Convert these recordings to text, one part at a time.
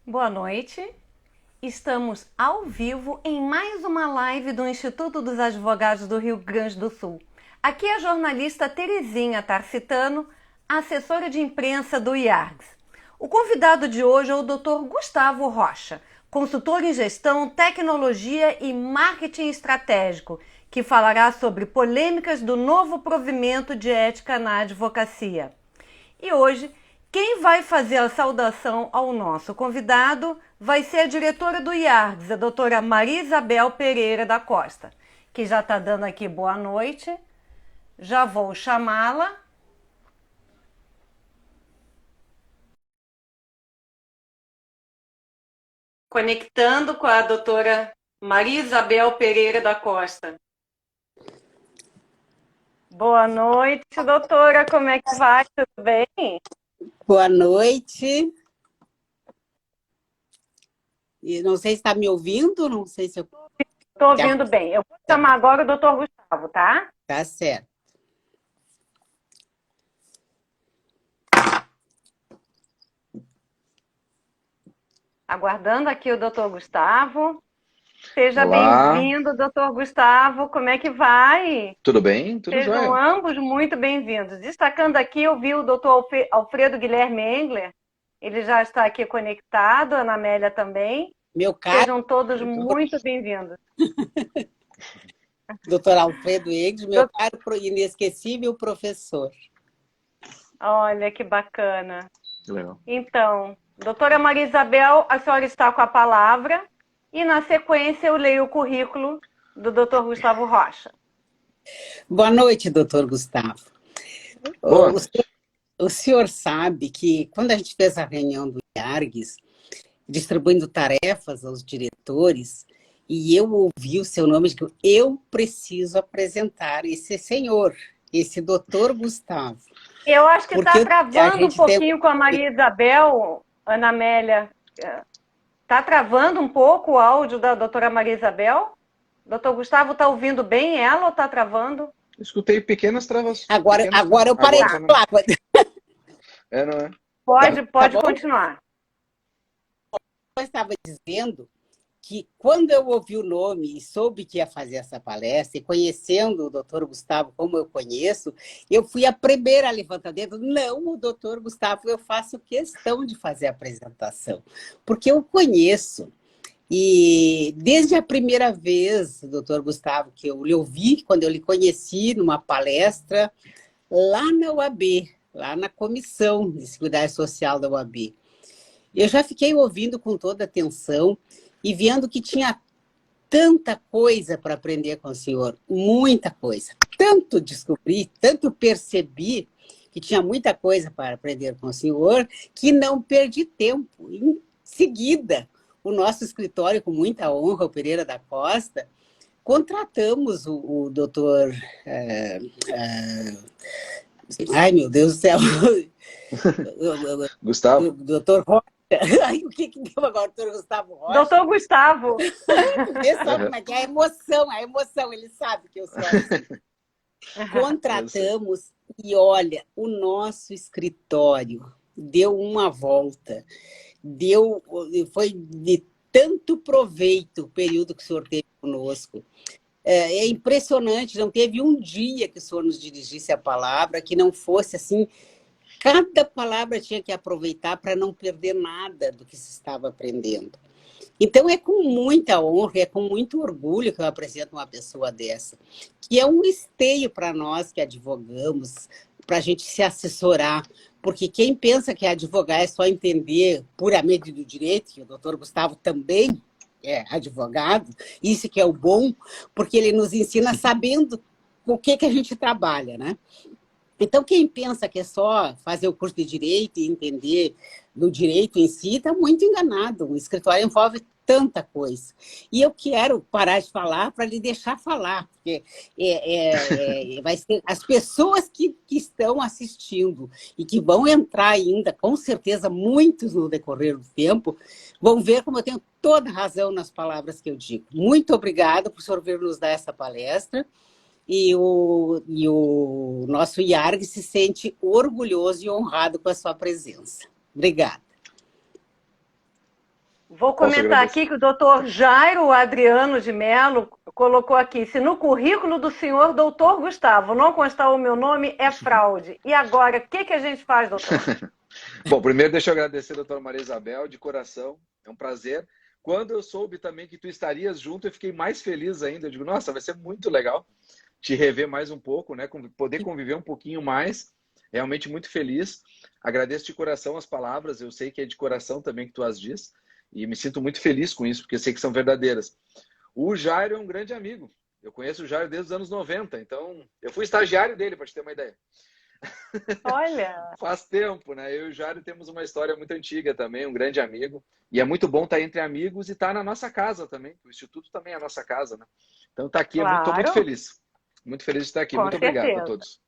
Boa noite. Estamos ao vivo em mais uma live do Instituto dos Advogados do Rio Grande do Sul. Aqui é a jornalista Terezinha Tarcitano, assessora de imprensa do IARGS. O convidado de hoje é o Dr. Gustavo Rocha, consultor em gestão, tecnologia e marketing estratégico, que falará sobre polêmicas do novo provimento de ética na advocacia. E hoje, quem vai fazer a saudação ao nosso convidado vai ser a diretora do IARGS, a doutora Maria Isabel Pereira da Costa, que já está dando aqui boa noite. Já vou chamá-la. Conectando com a doutora Maria Isabel Pereira da Costa. Boa noite, doutora. Como é que vai? Tudo bem? Boa noite. E não sei se está me ouvindo, não sei se eu... Estou ouvindo bem. Eu vou chamar agora o doutor Gustavo, tá? Tá certo. Aguardando aqui o doutor Gustavo. Seja Olá. bem-vindo, doutor Gustavo. Como é que vai? Tudo bem? Tudo Sejam jóia. ambos muito bem-vindos. Destacando aqui, eu vi o doutor Alfredo Guilherme Engler. Ele já está aqui conectado, a Ana Amélia também. Meu caro Sejam todos muito bem-vindos. doutor Alfredo Eggs, meu caro inesquecível professor. Olha, que bacana. Legal. Então, doutora Maria Isabel, a senhora está com a palavra e, na sequência, eu leio o currículo do doutor Gustavo Rocha. Boa noite, doutor Gustavo. Boa. O senhor sabe que quando a gente fez a reunião do IARGS, distribuindo tarefas aos diretores, e eu ouvi o seu nome, eu preciso apresentar esse senhor, esse doutor Gustavo. Eu acho que está travando um pouquinho com a Maria Isabel, Ana Amélia. Está travando um pouco o áudio da doutora Maria Isabel? Doutor Gustavo, está ouvindo bem ela ou está travando? Escutei pequenas travas. Agora eu parei de falar. Não é? Pode continuar. Eu estava dizendo que quando eu ouvi o nome e soube que ia fazer essa palestra, e conhecendo o doutor Gustavo como eu conheço, eu fui a primeira a levantar o dedo. Não, o doutor Gustavo, eu faço questão de fazer a apresentação, porque eu conheço. E desde a primeira vez, doutor Gustavo, que eu lhe ouvi, quando eu lhe conheci numa palestra lá na UAB, lá na Comissão de Seguridade Social da UAB, eu já fiquei ouvindo com toda atenção e vendo que tinha tanta coisa para aprender com o senhor, muita coisa. Tanto descobri, tanto percebi que tinha muita coisa para aprender com o senhor, que não perdi tempo. Em seguida, o nosso escritório, com muita honra, o Pereira da Costa, contratamos o doutor... ai, meu Deus do céu! Gustavo? Doutor Rocha. Ai, o que deu agora, doutor Gustavo Rocha? Doutor Gustavo! Vê só como é que é a emoção, ele sabe que eu sou assim. Contratamos e, olha, o nosso escritório deu uma volta, foi de tanto proveito o período que o senhor teve conosco. É impressionante, não teve um dia que o senhor nos dirigisse a palavra que não fosse assim. Cada palavra tinha que aproveitar para não perder nada do que se estava aprendendo. Então, é com muita honra, é com muito orgulho que eu apresento uma pessoa dessa, que é um esteio para nós que advogamos, para a gente se assessorar, porque quem pensa que advogar é só entender puramente do direito, e o doutor Gustavo também é advogado, isso que é o bom, porque ele nos ensina sabendo com o que a gente trabalha, né? Então, quem pensa que é só fazer o curso de Direito e entender do direito em si, está muito enganado. O escritório envolve tanta coisa. E eu quero parar de falar para lhe deixar falar, porque vai ser as pessoas que estão assistindo e que vão entrar ainda, com certeza, muitos no decorrer do tempo, vão ver como eu tenho toda razão nas palavras que eu digo. Muito obrigada por o senhor vir nos dar essa palestra. E o nosso IARG se sente orgulhoso e honrado com a sua presença. Obrigada. Vou Posso comentar agradecer? aqui que o doutor Jairo Adriano de Mello colocou aqui: se no currículo do senhor doutor Gustavo não constar o meu nome, é fraude. E agora, o que a gente faz, doutor? Bom, primeiro deixa eu agradecer a doutora Maria Isabel, de coração, é um prazer. Quando eu soube também que tu estarias junto, eu fiquei mais feliz ainda. Eu digo, nossa, vai ser muito legal te rever mais um pouco, né? Poder conviver um pouquinho mais. Realmente muito feliz. Agradeço de coração as palavras, eu sei que é de coração também que tu as diz. E me sinto muito feliz com isso, porque eu sei que são verdadeiras. O Jairo é um grande amigo. Eu conheço o Jairo desde os anos 90, então eu fui estagiário dele, para te ter uma ideia. Olha! Faz tempo, né? Eu e o Jário temos uma história muito antiga também, um grande amigo. E é muito bom estar entre amigos e estar na nossa casa também. O Instituto também é a nossa casa, né? Então tá aqui, estou muito Claro, feliz. Muito feliz de estar aqui. com Muito obrigado a certeza. todos.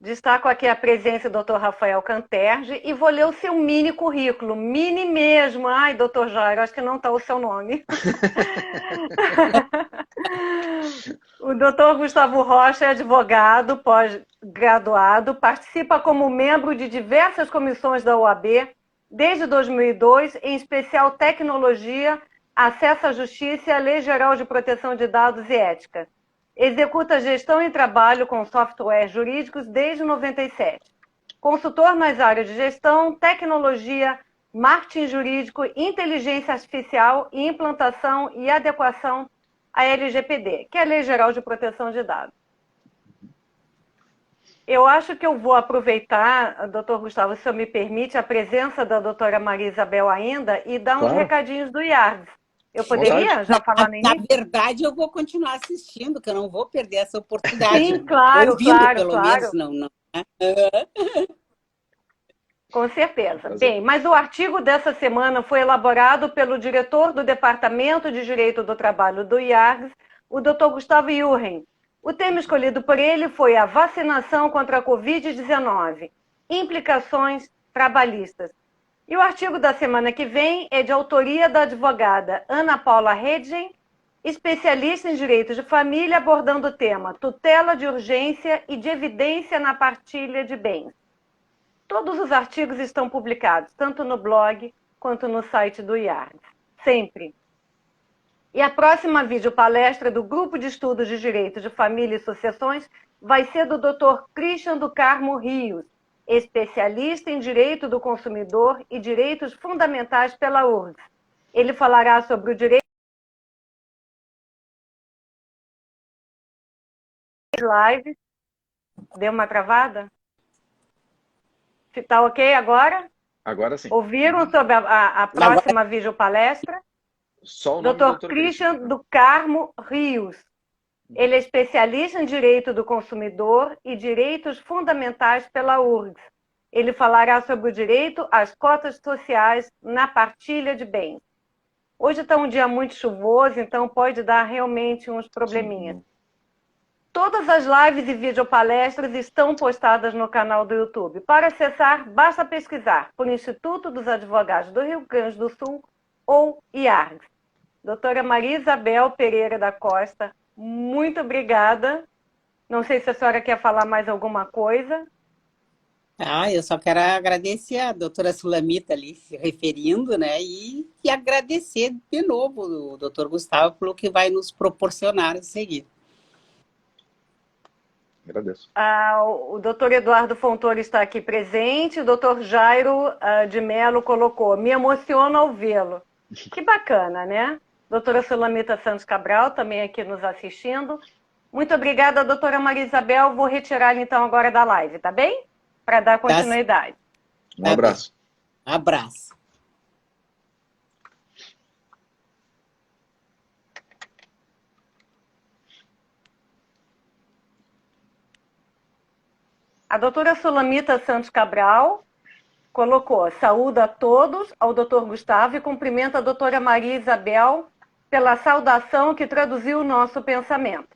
Destaco aqui a presença do Dr. Rafael Canterge e vou ler o seu mini currículo. Mini mesmo. Ai, doutor Jairo, acho que não está o seu nome. O doutor Gustavo Rocha é advogado, pós-graduado, participa como membro de diversas comissões da OAB desde 2002, em especial Tecnologia, Acesso à Justiça e a Lei Geral de Proteção de Dados e Ética. Executa gestão e trabalho com softwares jurídicos desde 97. Consultor nas áreas de gestão, tecnologia, marketing jurídico, inteligência artificial e implantação e adequação à LGPD, que é a Lei Geral de Proteção de Dados. Eu acho que eu vou aproveitar, doutor Gustavo, se o senhor me permite, a presença da doutora Maria Isabel ainda e dar uns Claro. recadinhos do IARDS. Eu Vontade. poderia já falar no Na início? verdade, eu vou continuar assistindo, que eu não vou perder essa oportunidade. Sim, claro, Ouvindo, claro, pelo claro. menos, não. Com certeza. Prazer. Bem, mas o artigo dessa semana foi elaborado pelo diretor do Departamento de Direito do Trabalho do IARGS, o Dr. Gustavo Jurgen. O tema escolhido por ele foi a vacinação contra a Covid-19, implicações trabalhistas. E o artigo da semana que vem é de autoria da advogada Ana Paula Redgen, especialista em direito de família, abordando o tema tutela de urgência e de evidência na partilha de bens. Todos os artigos estão publicados, tanto no blog quanto no site do IARGS. Sempre. E a próxima videopalestra do Grupo de Estudos de Direito de Família e Sucessões vai ser do Dr. Christian do Carmo Rios, especialista em Direito do Consumidor e Direitos Fundamentais pela URGS. Ele falará sobre o direito live. Deu uma travada? Está ok agora? Agora sim. Ouviram sobre a próxima videopalestra? Só o nome do Dr. Christian do Carmo Rios. Ele é especialista em Direito do Consumidor e Direitos Fundamentais pela URGS. Ele falará sobre o direito às cotas sociais na partilha de bens. Hoje está um dia muito chuvoso, então pode dar realmente uns probleminhas. Sim. Todas as lives e videopalestras estão postadas no canal do YouTube. Para acessar, basta pesquisar por Instituto dos Advogados do Rio Grande do Sul ou IARGS. Doutora Maria Isabel Pereira da Costa, muito obrigada. Não sei se a senhora quer falar mais alguma coisa. Eu só quero agradecer a doutora Sulamita ali se referindo, né? E agradecer de novo o doutor Gustavo pelo que vai nos proporcionar a seguir. Agradeço. O doutor Eduardo Fontoura está aqui presente. O doutor Jairo de Mello colocou: me emociona ao vê-lo. Que bacana, né? Doutora Sulamita Santos Cabral também aqui nos assistindo. Muito obrigada, doutora Maria Isabel. Vou retirar então agora da live, tá bem? Para dar continuidade. Um abraço. Abraço. A doutora Sulamita Santos Cabral colocou: saúde a todos, ao doutor Gustavo, e cumprimenta a doutora Maria Isabel pela saudação que traduziu o nosso pensamento.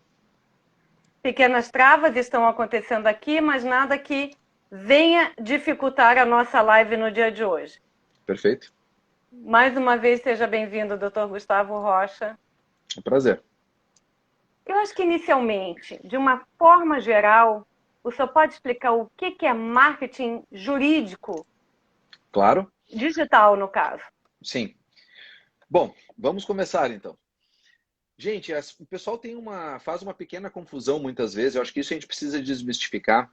Pequenas travas estão acontecendo aqui, mas nada que venha dificultar a nossa live no dia de hoje. Perfeito. Mais uma vez, seja bem-vindo, doutor Gustavo Rocha. Um prazer. Eu acho que, inicialmente, de uma forma geral, o senhor pode explicar o que é marketing jurídico? Claro. Digital, no caso. Sim. Bom, vamos começar então. Gente, o pessoal faz uma pequena confusão muitas vezes, eu acho que isso a gente precisa desmistificar.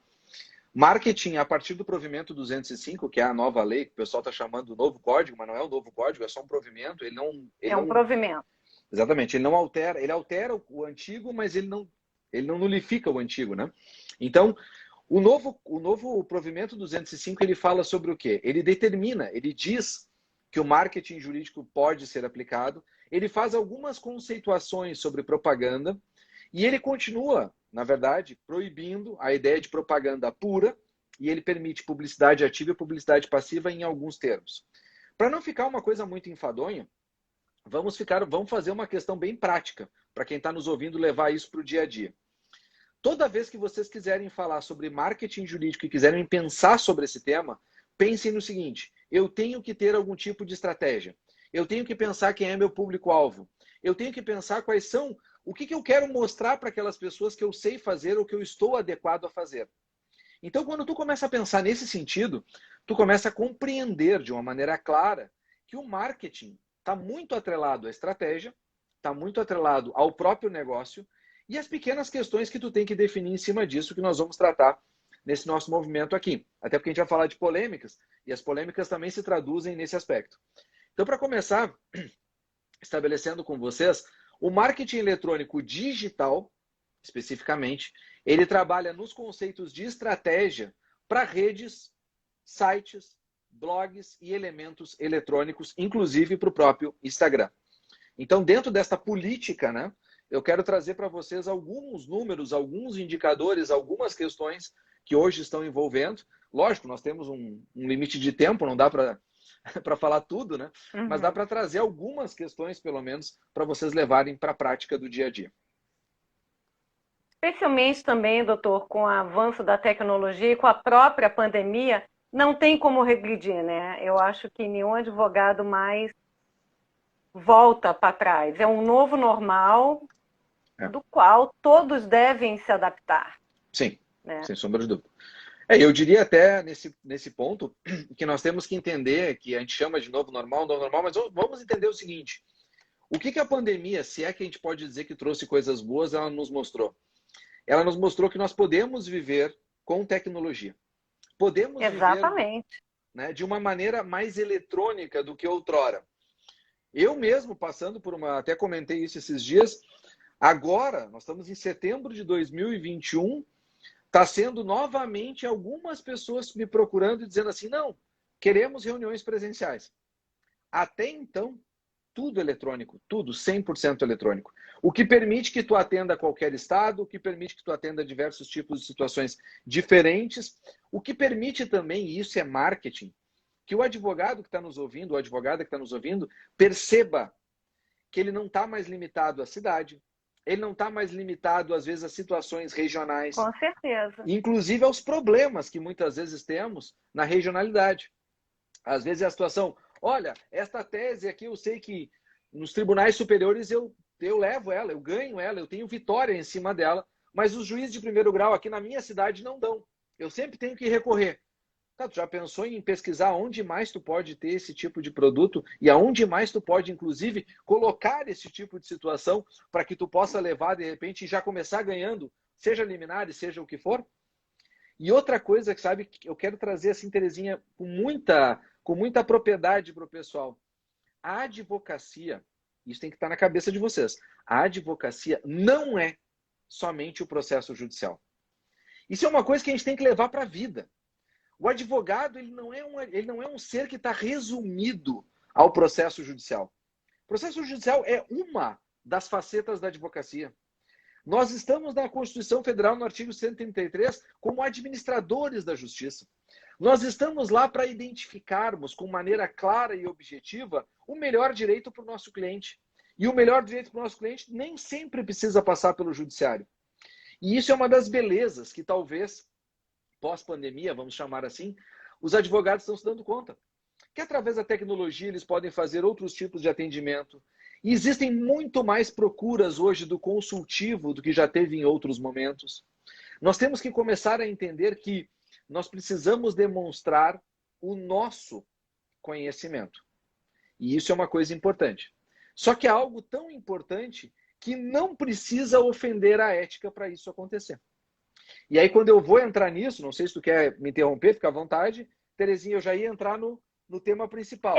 Marketing, a partir do provimento 205, que é a nova lei, que o pessoal está chamando do novo código, mas não é o novo código, é só um provimento. Provimento. Exatamente, ele não altera, ele altera o antigo, mas ele não nulifica o antigo, né? Então, o novo provimento 205, ele fala sobre o quê? Ele determina, ele diz que o marketing jurídico pode ser aplicado, ele faz algumas conceituações sobre propaganda e ele continua, na verdade, proibindo a ideia de propaganda pura e ele permite publicidade ativa e publicidade passiva em alguns termos. Para não ficar uma coisa muito enfadonha, vamos fazer uma questão bem prática para quem está nos ouvindo levar isso para o dia a dia. Toda vez que vocês quiserem falar sobre marketing jurídico e quiserem pensar sobre esse tema, pensem no seguinte: eu tenho que ter algum tipo de estratégia. Eu tenho que pensar quem é meu público-alvo. Eu tenho que pensar o que eu quero mostrar para aquelas pessoas que eu sei fazer ou que eu estou adequado a fazer. Então, quando tu começa a pensar nesse sentido, tu começa a compreender de uma maneira clara que o marketing está muito atrelado à estratégia, está muito atrelado ao próprio negócio e as pequenas questões que tu tem que definir em cima disso que nós vamos tratar nesse nosso movimento aqui. Até porque a gente vai falar de polêmicas e as polêmicas também se traduzem nesse aspecto. Então, para começar, estabelecendo com vocês, o marketing eletrônico digital, especificamente, ele trabalha nos conceitos de estratégia para redes, sites, blogs e elementos eletrônicos, inclusive para o próprio Instagram. Então, dentro desta política, né, eu quero trazer para vocês alguns números, alguns indicadores, algumas questões que hoje estão envolvendo. Lógico, nós temos um limite de tempo, não dá para falar tudo, né? Uhum. Mas dá para trazer algumas questões, pelo menos, para vocês levarem para a prática do dia a dia. Especialmente também, doutor, com o avanço da tecnologia e com a própria pandemia, não tem como regredir, né? Eu acho que nenhum advogado mais volta para trás. É um novo normal do qual todos devem se adaptar. Sim, né? Sem sombra de dúvida. Eu diria até nesse ponto que nós temos que entender que a gente chama de novo normal, mas vamos entender o seguinte: o que a pandemia, se é que a gente pode dizer que trouxe coisas boas, ela nos mostrou? Ela nos mostrou que nós podemos viver com tecnologia. Podemos Exatamente. viver, né, de uma maneira mais eletrônica do que outrora. Eu mesmo, passando por até comentei isso esses dias, agora, nós estamos em setembro de 2021, está sendo novamente algumas pessoas me procurando e dizendo assim: não, queremos reuniões presenciais. Até então, tudo eletrônico, tudo 100% eletrônico. O que permite que tu atenda qualquer estado, o que permite que tu atenda diversos tipos de situações diferentes, o que permite também, e isso é marketing, que o advogado que está nos ouvindo, ou a advogada que está nos ouvindo, perceba que ele não está mais limitado à cidade, ele não está mais limitado, às vezes, a situações regionais. Com certeza. Inclusive aos problemas que muitas vezes temos na regionalidade. Às vezes é a situação: olha, esta tese aqui eu sei que nos tribunais superiores eu levo ela, eu ganho ela, eu tenho vitória em cima dela, mas os juízes de primeiro grau aqui na minha cidade não dão. Eu sempre tenho que recorrer. Tá, tu já pensou em pesquisar onde mais tu pode ter esse tipo de produto e aonde mais tu pode, inclusive, colocar esse tipo de situação para que tu possa levar, de repente, e já começar ganhando, seja liminar e seja o que for? E outra coisa que, sabe, eu quero trazer assim, Terezinha, com muita propriedade para o pessoal. A advocacia, isso tem que estar na cabeça de vocês, a advocacia não é somente o processo judicial. Isso é uma coisa que a gente tem que levar para a vida. O advogado, ele não é um ser que está resumido ao processo judicial. O processo judicial é uma das facetas da advocacia. Nós estamos na Constituição Federal, no artigo 133, como administradores da justiça. Nós estamos lá para identificarmos, com maneira clara e objetiva, o melhor direito para o nosso cliente. E o melhor direito para o nosso cliente nem sempre precisa passar pelo judiciário. E isso é uma das belezas que talvez, pós-pandemia, vamos chamar assim, os advogados estão se dando conta. Que através da tecnologia eles podem fazer outros tipos de atendimento. E existem muito mais procuras hoje do consultivo do que já teve em outros momentos. Nós temos que começar a entender que nós precisamos demonstrar o nosso conhecimento. E isso é uma coisa importante. Só que é algo tão importante que não precisa ofender a ética para isso acontecer. E aí, quando eu vou entrar nisso, não sei se tu quer me interromper, fica à vontade, Terezinha, eu já ia entrar no tema principal.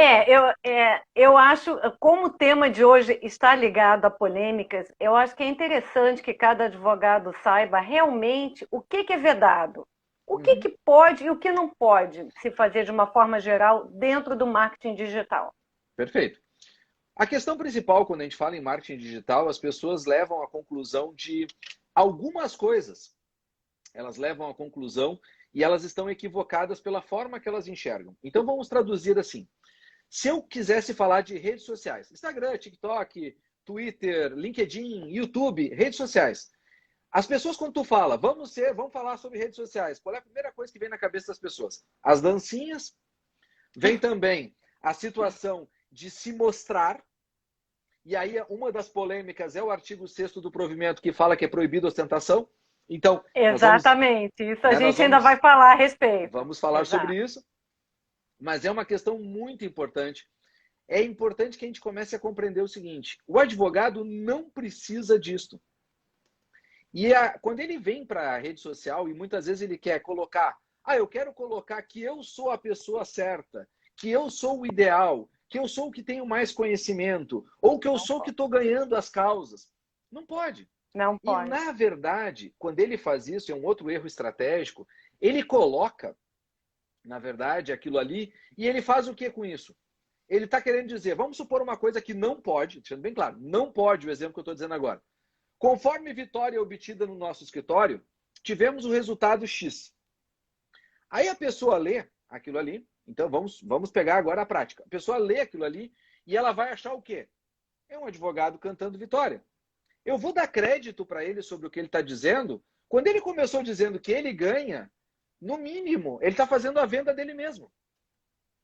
Eu acho, como o tema de hoje está ligado a polêmicas, eu acho que é interessante que cada advogado saiba realmente o que é vedado, o que pode e o que não pode se fazer de uma forma geral dentro do marketing digital. Perfeito. A questão principal, quando a gente fala em marketing digital, as pessoas levam à conclusão de algumas coisas. Elas levam à conclusão e elas estão equivocadas pela forma que elas enxergam. Então vamos traduzir assim. Se eu quisesse falar de redes sociais, Instagram, TikTok, Twitter, LinkedIn, YouTube, redes sociais. As pessoas, quando tu fala, vamos falar sobre redes sociais, qual é a primeira coisa que vem na cabeça das pessoas? As dancinhas, vem também a situação de se mostrar, e aí uma das polêmicas é o artigo 6º do provimento que fala que é proibido ostentação. Então, exatamente, isso a gente ainda vai falar a respeito. Vamos falar sobre isso, mas é uma questão muito importante. É importante que a gente comece a compreender o seguinte, o advogado não precisa disto. E quando ele vem para a rede social e muitas vezes ele quer colocar, eu quero colocar que eu sou a pessoa certa, que eu sou o ideal, que eu sou o que tenho mais conhecimento, ou que eu sou o que estou ganhando as causas. Não pode. Não pode. E, na verdade, quando ele faz isso, é um outro erro estratégico, ele coloca, na verdade, aquilo ali, e ele faz o que com isso? Ele está querendo dizer, vamos supor uma coisa que não pode, deixando bem claro, não pode o exemplo que eu estou dizendo agora. Conforme vitória obtida no nosso escritório, tivemos o resultado X. Aí a pessoa lê aquilo ali, então vamos pegar agora a prática. A pessoa lê aquilo ali e ela vai achar o quê? É um advogado cantando vitória. Eu vou dar crédito para ele sobre o que ele está dizendo. Quando ele começou dizendo que ele ganha, no mínimo, ele está fazendo a venda dele mesmo.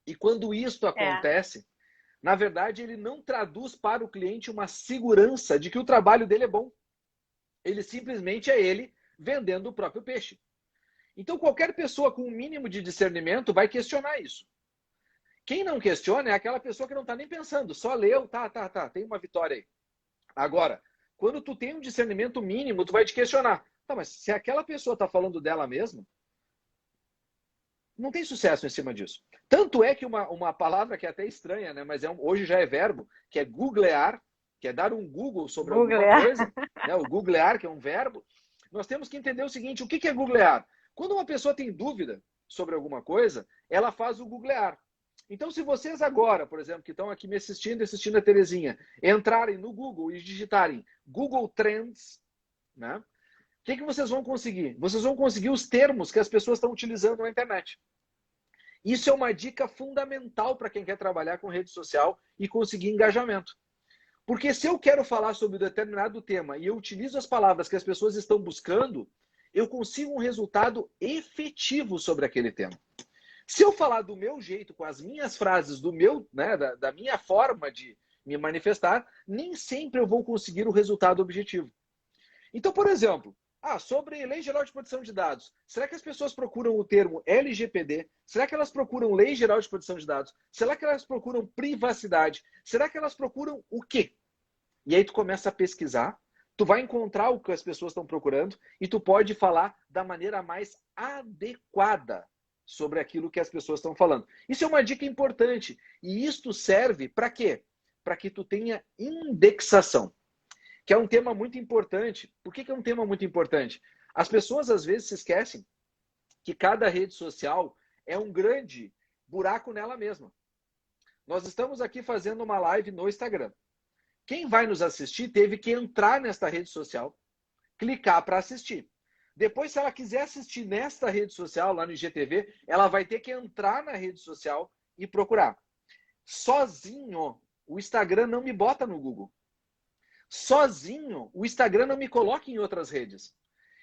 E quando isso acontece, na verdade, ele não traduz para o cliente uma segurança de que o trabalho dele é bom. Ele simplesmente é ele vendendo o próprio peixe. Então, qualquer pessoa com um mínimo de discernimento vai questionar isso. Quem não questiona é aquela pessoa que não está nem pensando, só leu, tá, tem uma vitória aí. Agora, quando tu tem um discernimento mínimo, tu vai te questionar. Tá, mas se aquela pessoa está falando dela mesma, não tem sucesso em cima disso. Tanto é que uma palavra que é até estranha, né, mas hoje já é verbo, que é googlear, que é dar um Google sobre alguma coisa, né, o googlear, que é um verbo. Nós temos que entender o seguinte, o que é googlear? Quando uma pessoa tem dúvida sobre alguma coisa, ela faz o googlear. Então, se vocês agora, por exemplo, que estão aqui me assistindo a Terezinha, entrarem no Google e digitarem Google Trends, né? O que vocês vão conseguir? Vocês vão conseguir os termos que as pessoas estão utilizando na internet. Isso é uma dica fundamental para quem quer trabalhar com rede social e conseguir engajamento. Porque se eu quero falar sobre um determinado tema e eu utilizo as palavras que as pessoas estão buscando, eu consigo um resultado efetivo sobre aquele tema. Se eu falar do meu jeito, com as minhas frases, da minha forma de me manifestar, nem sempre eu vou conseguir o resultado objetivo. Então, por exemplo, sobre Lei Geral de Proteção de Dados, será que as pessoas procuram o termo LGPD? Será que elas procuram Lei Geral de Proteção de Dados? Será que elas procuram privacidade? Será que elas procuram o quê? E aí tu começa a pesquisar, tu vai encontrar o que as pessoas estão procurando e tu pode falar da maneira mais adequada sobre aquilo que as pessoas estão falando. Isso é uma dica importante. E isto serve para quê? Para que tu tenha indexação, que é um tema muito importante. Por que é um tema muito importante? As pessoas às vezes se esquecem que cada rede social é um grande buraco nela mesma. Nós estamos aqui fazendo uma live no Instagram. Quem vai nos assistir teve que entrar nesta rede social, clicar para assistir. Depois, se ela quiser assistir nesta rede social, lá no IGTV, ela vai ter que entrar na rede social e procurar. Sozinho, o Instagram não me bota no Google. Sozinho, o Instagram não me coloca em outras redes.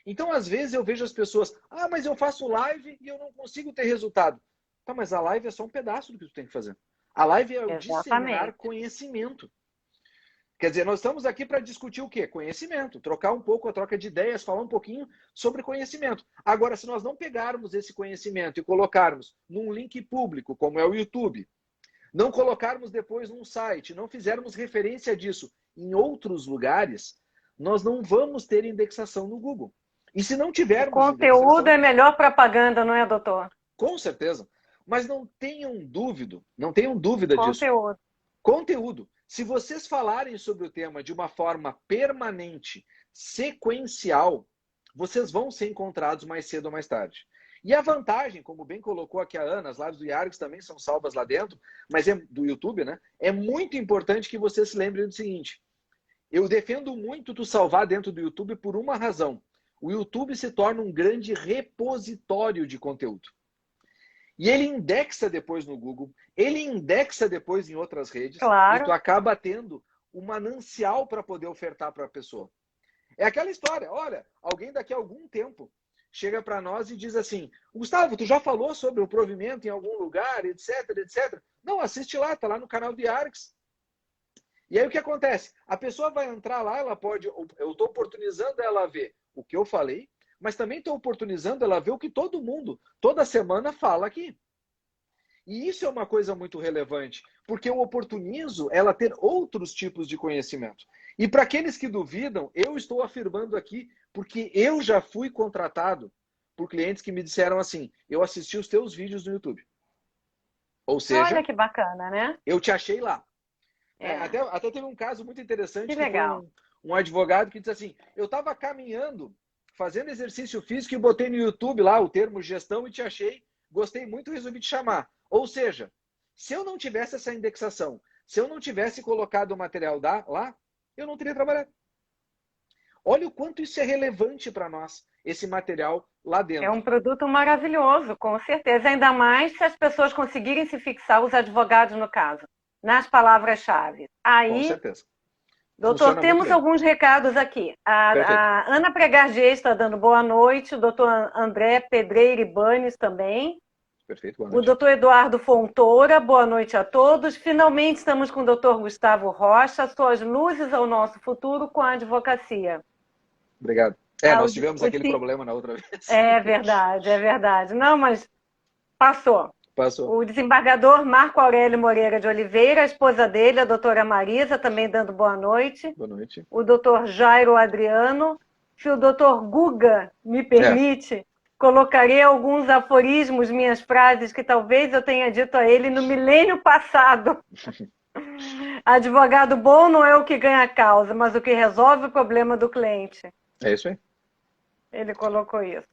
Então, às vezes, eu vejo as pessoas, mas eu faço live e eu não consigo ter resultado. Tá, mas a live é só um pedaço do que tu tem que fazer. A live é o disseminar conhecimento. Quer dizer, nós estamos aqui para discutir o quê? Conhecimento, trocar um pouco a troca de ideias, falar um pouquinho sobre conhecimento. Agora, se nós não pegarmos esse conhecimento e colocarmos num link público, como é o YouTube, não colocarmos depois num site, não fizermos referência disso em outros lugares, nós não vamos ter indexação no Google. E se não O tivermos conteúdo indexação, é melhor propaganda, não é, doutor? com certeza. Mas não tenham dúvida disso. Conteúdo. Conteúdo. Se vocês falarem sobre o tema de uma forma permanente, sequencial, vocês vão ser encontrados mais cedo ou mais tarde. E a vantagem, como bem colocou aqui a Ana, as lives do Yargis também são salvas lá dentro, mas é do YouTube, né? É muito importante que vocês se lembrem do seguinte: eu defendo muito tu salvar dentro do YouTube por uma razão. O YouTube se torna um grande repositório de conteúdo. E ele indexa depois no Google, ele indexa depois em outras redes, Claro. e tu acaba tendo um manancial para poder ofertar para a pessoa. É aquela história, olha, alguém daqui a algum tempo chega para nós e diz assim: Gustavo, tu já falou sobre o provimento em algum lugar, etc, etc. Não, assiste lá, tá lá no canal de Yargis. E aí o que acontece? A pessoa vai entrar lá, ela pode, eu estou oportunizando ela a ver o que eu falei, mas também estou oportunizando ela a ver o que todo mundo, toda semana, fala aqui. E isso é uma coisa muito relevante, porque eu oportunizo ela ter outros tipos de conhecimento. E para aqueles que duvidam, eu estou afirmando aqui, porque eu já fui contratado por clientes que me disseram assim: eu assisti os teus vídeos no YouTube. Ou seja, Olha que bacana, né? eu te achei lá. É. Até teve um caso muito interessante, Que que legal. foi um advogado que disse assim: eu estava caminhando, fazendo exercício físico e botei no YouTube lá o termo gestão e te achei, gostei muito e resolvi te chamar. Ou seja, se eu não tivesse essa indexação, se eu não tivesse colocado o material lá, eu não teria trabalhado. Olha o quanto isso é relevante para nós, esse material lá dentro. É um produto maravilhoso, com certeza. Ainda mais se as pessoas conseguirem se fixar, os advogados no caso, nas palavras-chave. Aí, com certeza. doutor, Funciona temos muito bem. alguns recados aqui. A Ana Pregargê está dando boa noite, o doutor André Pedreira Ibanes também. Perfeito, boa O noite. doutor Eduardo Fontoura, boa noite a todos. Finalmente estamos com o doutor Gustavo Rocha, suas luzes ao nosso futuro com a advocacia. Obrigado. Nós tivemos aquele problema na outra vez. É verdade, é verdade. Não, mas passou. Passou. O desembargador Marco Aurélio Moreira de Oliveira, a esposa dele, a doutora Marisa, também dando boa noite. Boa noite. O doutor Jairo Adriano. Se o doutor Guga me permite, colocarei alguns aforismos, minhas frases, que talvez eu tenha dito a ele no milênio passado. Advogado bom não é o que ganha a causa, mas o que resolve o problema do cliente. É isso aí. Ele colocou isso.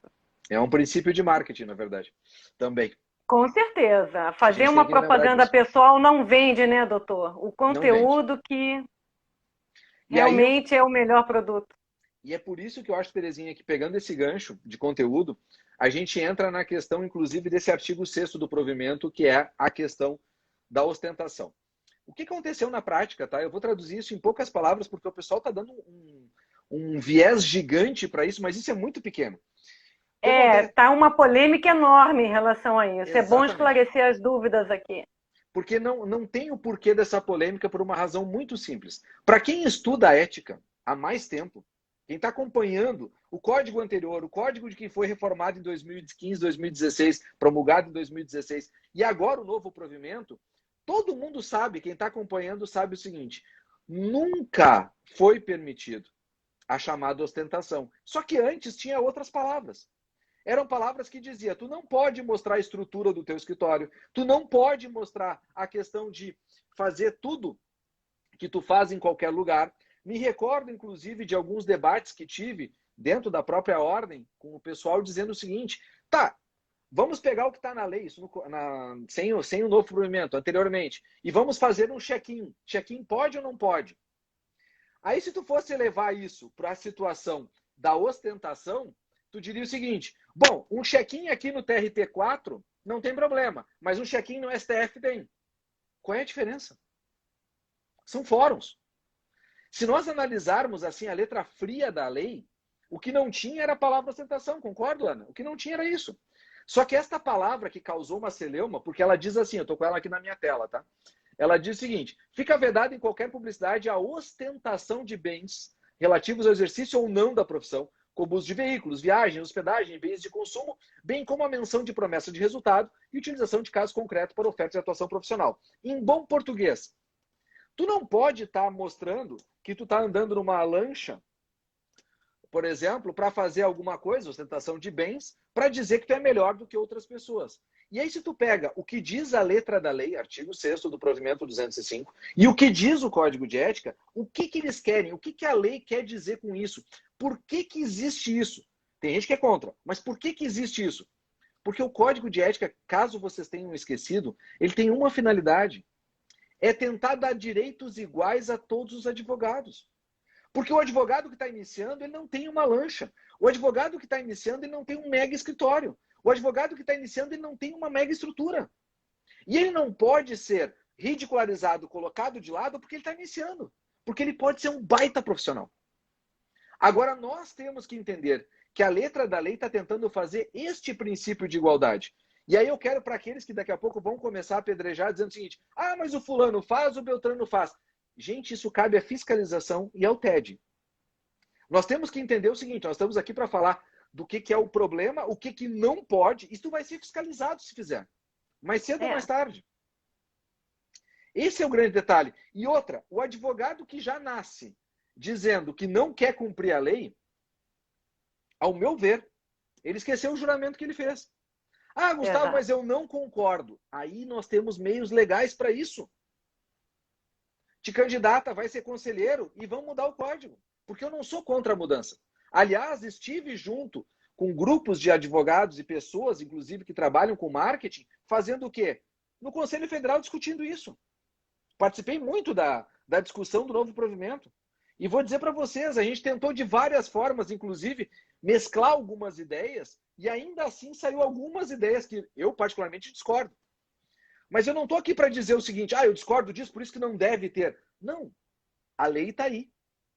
É um princípio de marketing, na verdade. Também. Com certeza. Fazer uma propaganda pessoal não vende, né, doutor? O conteúdo que realmente é o melhor produto. E é por isso que eu acho, Terezinha, que pegando esse gancho de conteúdo, a gente entra na questão, inclusive, desse artigo 6º do provimento, que é a questão da ostentação. O que aconteceu na prática, tá? Eu vou traduzir isso em poucas palavras, porque o pessoal está dando um viés gigante para isso, mas isso é muito pequeno. Tá uma polêmica enorme em relação a isso. Exatamente. É bom esclarecer as dúvidas aqui. Porque não tem o porquê dessa polêmica por uma razão muito simples. Para quem estuda a ética há mais tempo, quem está acompanhando o código anterior, o código de quem foi reformado em 2015, 2016, promulgado em 2016, e agora o novo provimento, todo mundo sabe, quem está acompanhando sabe o seguinte: nunca foi permitido a chamada ostentação. Só que antes tinha outras palavras. Eram palavras que diziam: tu não pode mostrar a estrutura do teu escritório, tu não pode mostrar a questão de fazer tudo que tu faz em qualquer lugar. Me recordo, inclusive, de alguns debates que tive dentro da própria ordem com o pessoal dizendo o seguinte: tá, vamos pegar o que está na lei, isso sem o novo provimento, anteriormente, e vamos fazer um check-in. Check-in pode ou não pode? Aí, se tu fosse levar isso para a situação da ostentação, tu diria o seguinte: bom, um check-in aqui no TRT4 não tem problema, mas um check-in no STF tem. Qual é a diferença? São fóruns. Se nós analisarmos assim a letra fria da lei, o que não tinha era a palavra ostentação, concordo, Ana? O que não tinha era isso. Só que esta palavra que causou uma celeuma, porque ela diz assim, eu estou com ela aqui na minha tela, tá? Ela diz o seguinte: fica vedado em qualquer publicidade a ostentação de bens relativos ao exercício ou não da profissão, como uso de veículos, viagem, hospedagem, bens de consumo, bem como a menção de promessa de resultado e utilização de casos concretos para oferta de atuação profissional. Em bom português, tu não pode estar mostrando que tu está andando numa lancha, por exemplo, para fazer alguma coisa, ostentação de bens, para dizer que tu é melhor do que outras pessoas. E aí, se tu pega o que diz a letra da lei, artigo 6º do provimento 205, e o que diz o Código de Ética, o que eles querem? O que a lei quer dizer com isso? Por que existe isso? Tem gente que é contra, mas por que existe isso? Porque o Código de Ética, caso vocês tenham esquecido, ele tem uma finalidade. É tentar dar direitos iguais a todos os advogados. Porque o advogado que está iniciando, ele não tem uma lancha. O advogado que está iniciando, ele não tem um mega escritório. O advogado que está iniciando, ele não tem uma mega estrutura. E ele não pode ser ridicularizado, colocado de lado, porque ele está iniciando. Porque ele pode ser um baita profissional. Agora, nós temos que entender que a letra da lei está tentando fazer este princípio de igualdade. E aí eu quero para aqueles que daqui a pouco vão começar a apedrejar dizendo o seguinte: ah, mas o fulano faz, o Beltrano faz. Gente, isso cabe à fiscalização e ao TED. Nós temos que entender o seguinte, nós estamos aqui para falar do que é o problema, o que não pode. Isso vai ser fiscalizado se fizer. Mais cedo ou mais tarde. Esse é o grande detalhe. E outra, o advogado que já nasce dizendo que não quer cumprir a lei, ao meu ver, ele esqueceu o juramento que ele fez. Ah, Gustavo, mas eu não concordo. Aí nós temos meios legais para isso. Te candidata, vai ser conselheiro e vão mudar o código. Porque eu não sou contra a mudança. Aliás, estive junto com grupos de advogados e pessoas, inclusive, que trabalham com marketing, fazendo o quê? No Conselho Federal discutindo isso. Participei muito da discussão do novo provimento. E vou dizer para vocês, a gente tentou de várias formas, inclusive, mesclar algumas ideias, e ainda assim saiu algumas ideias que eu particularmente discordo. Mas eu não estou aqui para dizer o seguinte, eu discordo disso, por isso que não deve ter. Não. A lei está aí.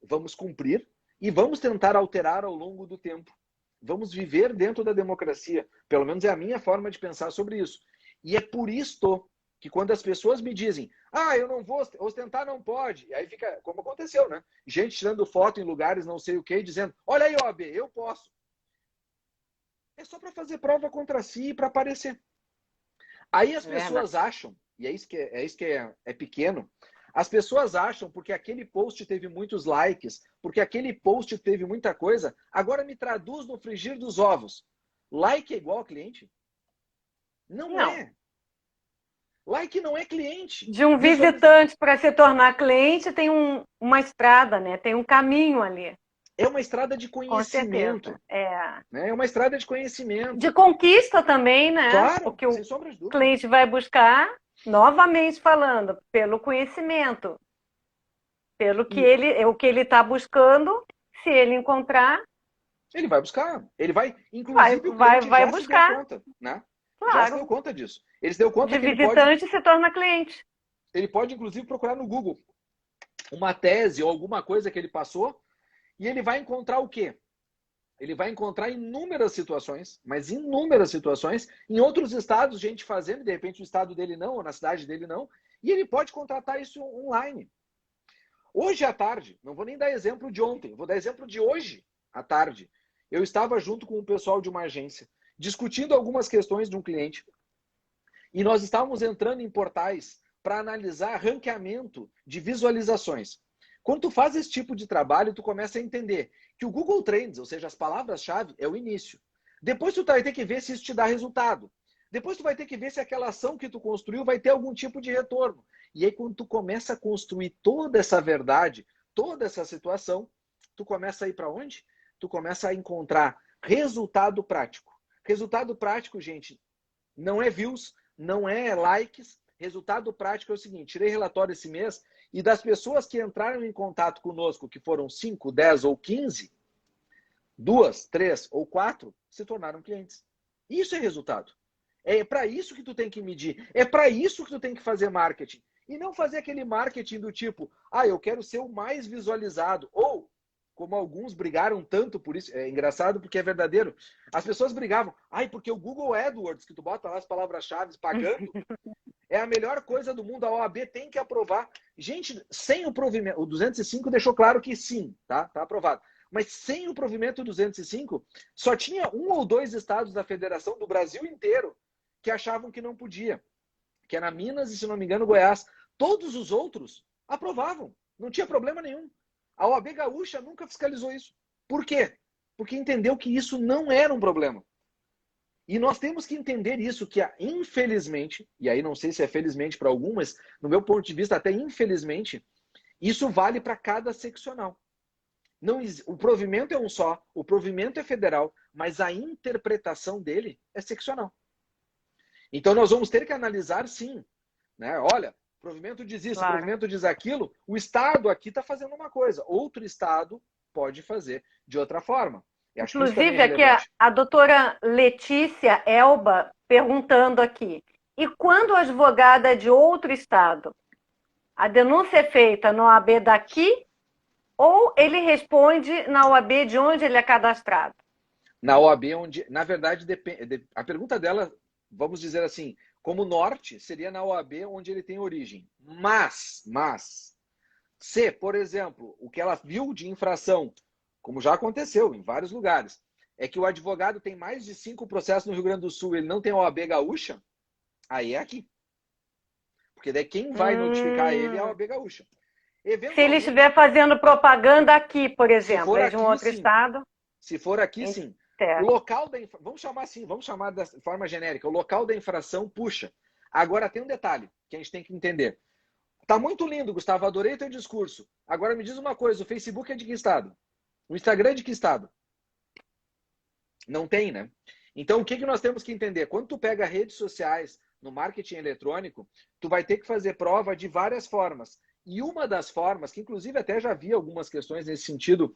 Vamos cumprir e vamos tentar alterar ao longo do tempo. Vamos viver dentro da democracia. Pelo menos é a minha forma de pensar sobre isso. E é por isto que quando as pessoas me dizem, eu não vou ostentar, não pode. E aí fica, como aconteceu, né? Gente tirando foto em lugares não sei o quê, dizendo, olha aí, OAB, eu posso. É só para fazer prova contra si e para aparecer. Aí as pessoas acham, e é isso que é pequeno, as pessoas acham, porque aquele post teve muitos likes, porque aquele post teve muita coisa, agora me traduz no frigir dos ovos. Like é igual a cliente? Não é. Like não é cliente. De um visitante para se tornar cliente tem uma estrada, né? Tem um caminho ali. É uma estrada de conhecimento. Com certeza. É uma estrada de conhecimento. De conquista também, né? Claro, porque sem sombra de dúvida. O cliente vai buscar, novamente falando, pelo conhecimento. Pelo que o que ele está buscando, se ele encontrar... Ele vai buscar. Ele vai, inclusive, vai buscar. Se deu conta, né? Claro. Já se deu conta disso. Ele se deu conta de que visitante se torna cliente. Ele pode, inclusive, procurar no Google uma tese ou alguma coisa que ele passou e ele vai encontrar o quê? Ele vai encontrar inúmeras situações, mas inúmeras situações, em outros estados, gente fazendo, de repente no estado dele não, ou na cidade dele não, e ele pode contratar isso online. Hoje à tarde, não vou nem dar exemplo de ontem, vou dar exemplo de hoje à tarde. Eu estava junto com o pessoal de uma agência, discutindo algumas questões de um cliente, e nós estávamos entrando em portais para analisar ranqueamento de visualizações. Quando tu faz esse tipo de trabalho, tu começa a entender que o Google Trends, ou seja, as palavras-chave, é o início. Depois tu vai ter que ver se isso te dá resultado. Depois tu vai ter que ver se aquela ação que tu construiu vai ter algum tipo de retorno. E aí quando tu começa a construir toda essa verdade, toda essa situação, tu começa a ir para onde? Tu começa a encontrar resultado prático. Resultado prático, gente, não é views, não é likes. Resultado prático é o seguinte, tirei relatório esse mês e das pessoas que entraram em contato conosco, que foram 5, 10 ou 15, 2, 3 ou 4 se tornaram clientes. Isso é resultado. É para isso que tu tem que medir. É para isso que tu tem que fazer marketing. E não fazer aquele marketing do tipo, eu quero ser o mais visualizado. Ou, como alguns brigaram tanto por isso, é engraçado porque é verdadeiro, as pessoas brigavam, porque o Google AdWords, que tu bota lá as palavras-chave pagando, é a melhor coisa do mundo, a OAB tem que aprovar. Gente, sem o provimento, o 205 deixou claro que sim, tá? Tá aprovado. Mas sem o provimento 205, só tinha 1 ou 2 estados da federação do Brasil inteiro que achavam que não podia, que era Minas e, se não me engano, Goiás. Todos os outros aprovavam, não tinha problema nenhum. A OAB Gaúcha nunca fiscalizou isso. Por quê? Porque entendeu que isso não era um problema. E nós temos que entender isso, que infelizmente, e aí não sei se é felizmente para algum, mas no meu ponto de vista, até infelizmente, isso vale para cada seccional. Não, o provimento é um só, o provimento é federal, mas a interpretação dele é seccional. Então nós vamos ter que analisar sim, né? Olha, o provimento diz isso, Claro. o provimento diz aquilo, o Estado aqui está fazendo uma coisa, outro Estado pode fazer de outra forma. Eu acho que isso também Inclusive, é aqui relevante. a doutora Letícia Elba perguntando aqui, e quando o advogado é de outro estado, a denúncia é feita na OAB daqui ou ele responde na OAB de onde ele é cadastrado? Na OAB, onde, na verdade, a pergunta dela, vamos dizer assim, como norte, seria na OAB onde ele tem origem. Mas, se, por exemplo, o que ela viu de infração, como já aconteceu em vários lugares, é que o advogado tem mais de 5 processos no Rio Grande do Sul, ele não tem OAB gaúcha, aí é aqui. Porque daí quem vai notificar ele é a OAB gaúcha. Se ele estiver fazendo propaganda aqui, por exemplo, é de um aqui, outro sim. estado? Se for aqui, sim. Certo. O local da vamos chamar assim, vamos chamar da forma genérica, o local da infração puxa. Agora tem um detalhe que a gente tem que entender. Tá muito lindo, Gustavo, adorei teu discurso. Agora me diz uma coisa, o Facebook é de que estado? O Instagram é de que estado? Não tem, né? Então o que nós temos que entender? Quando tu pega redes sociais no marketing eletrônico, tu vai ter que fazer prova de várias formas. E uma das formas, que inclusive até já vi algumas questões nesse sentido,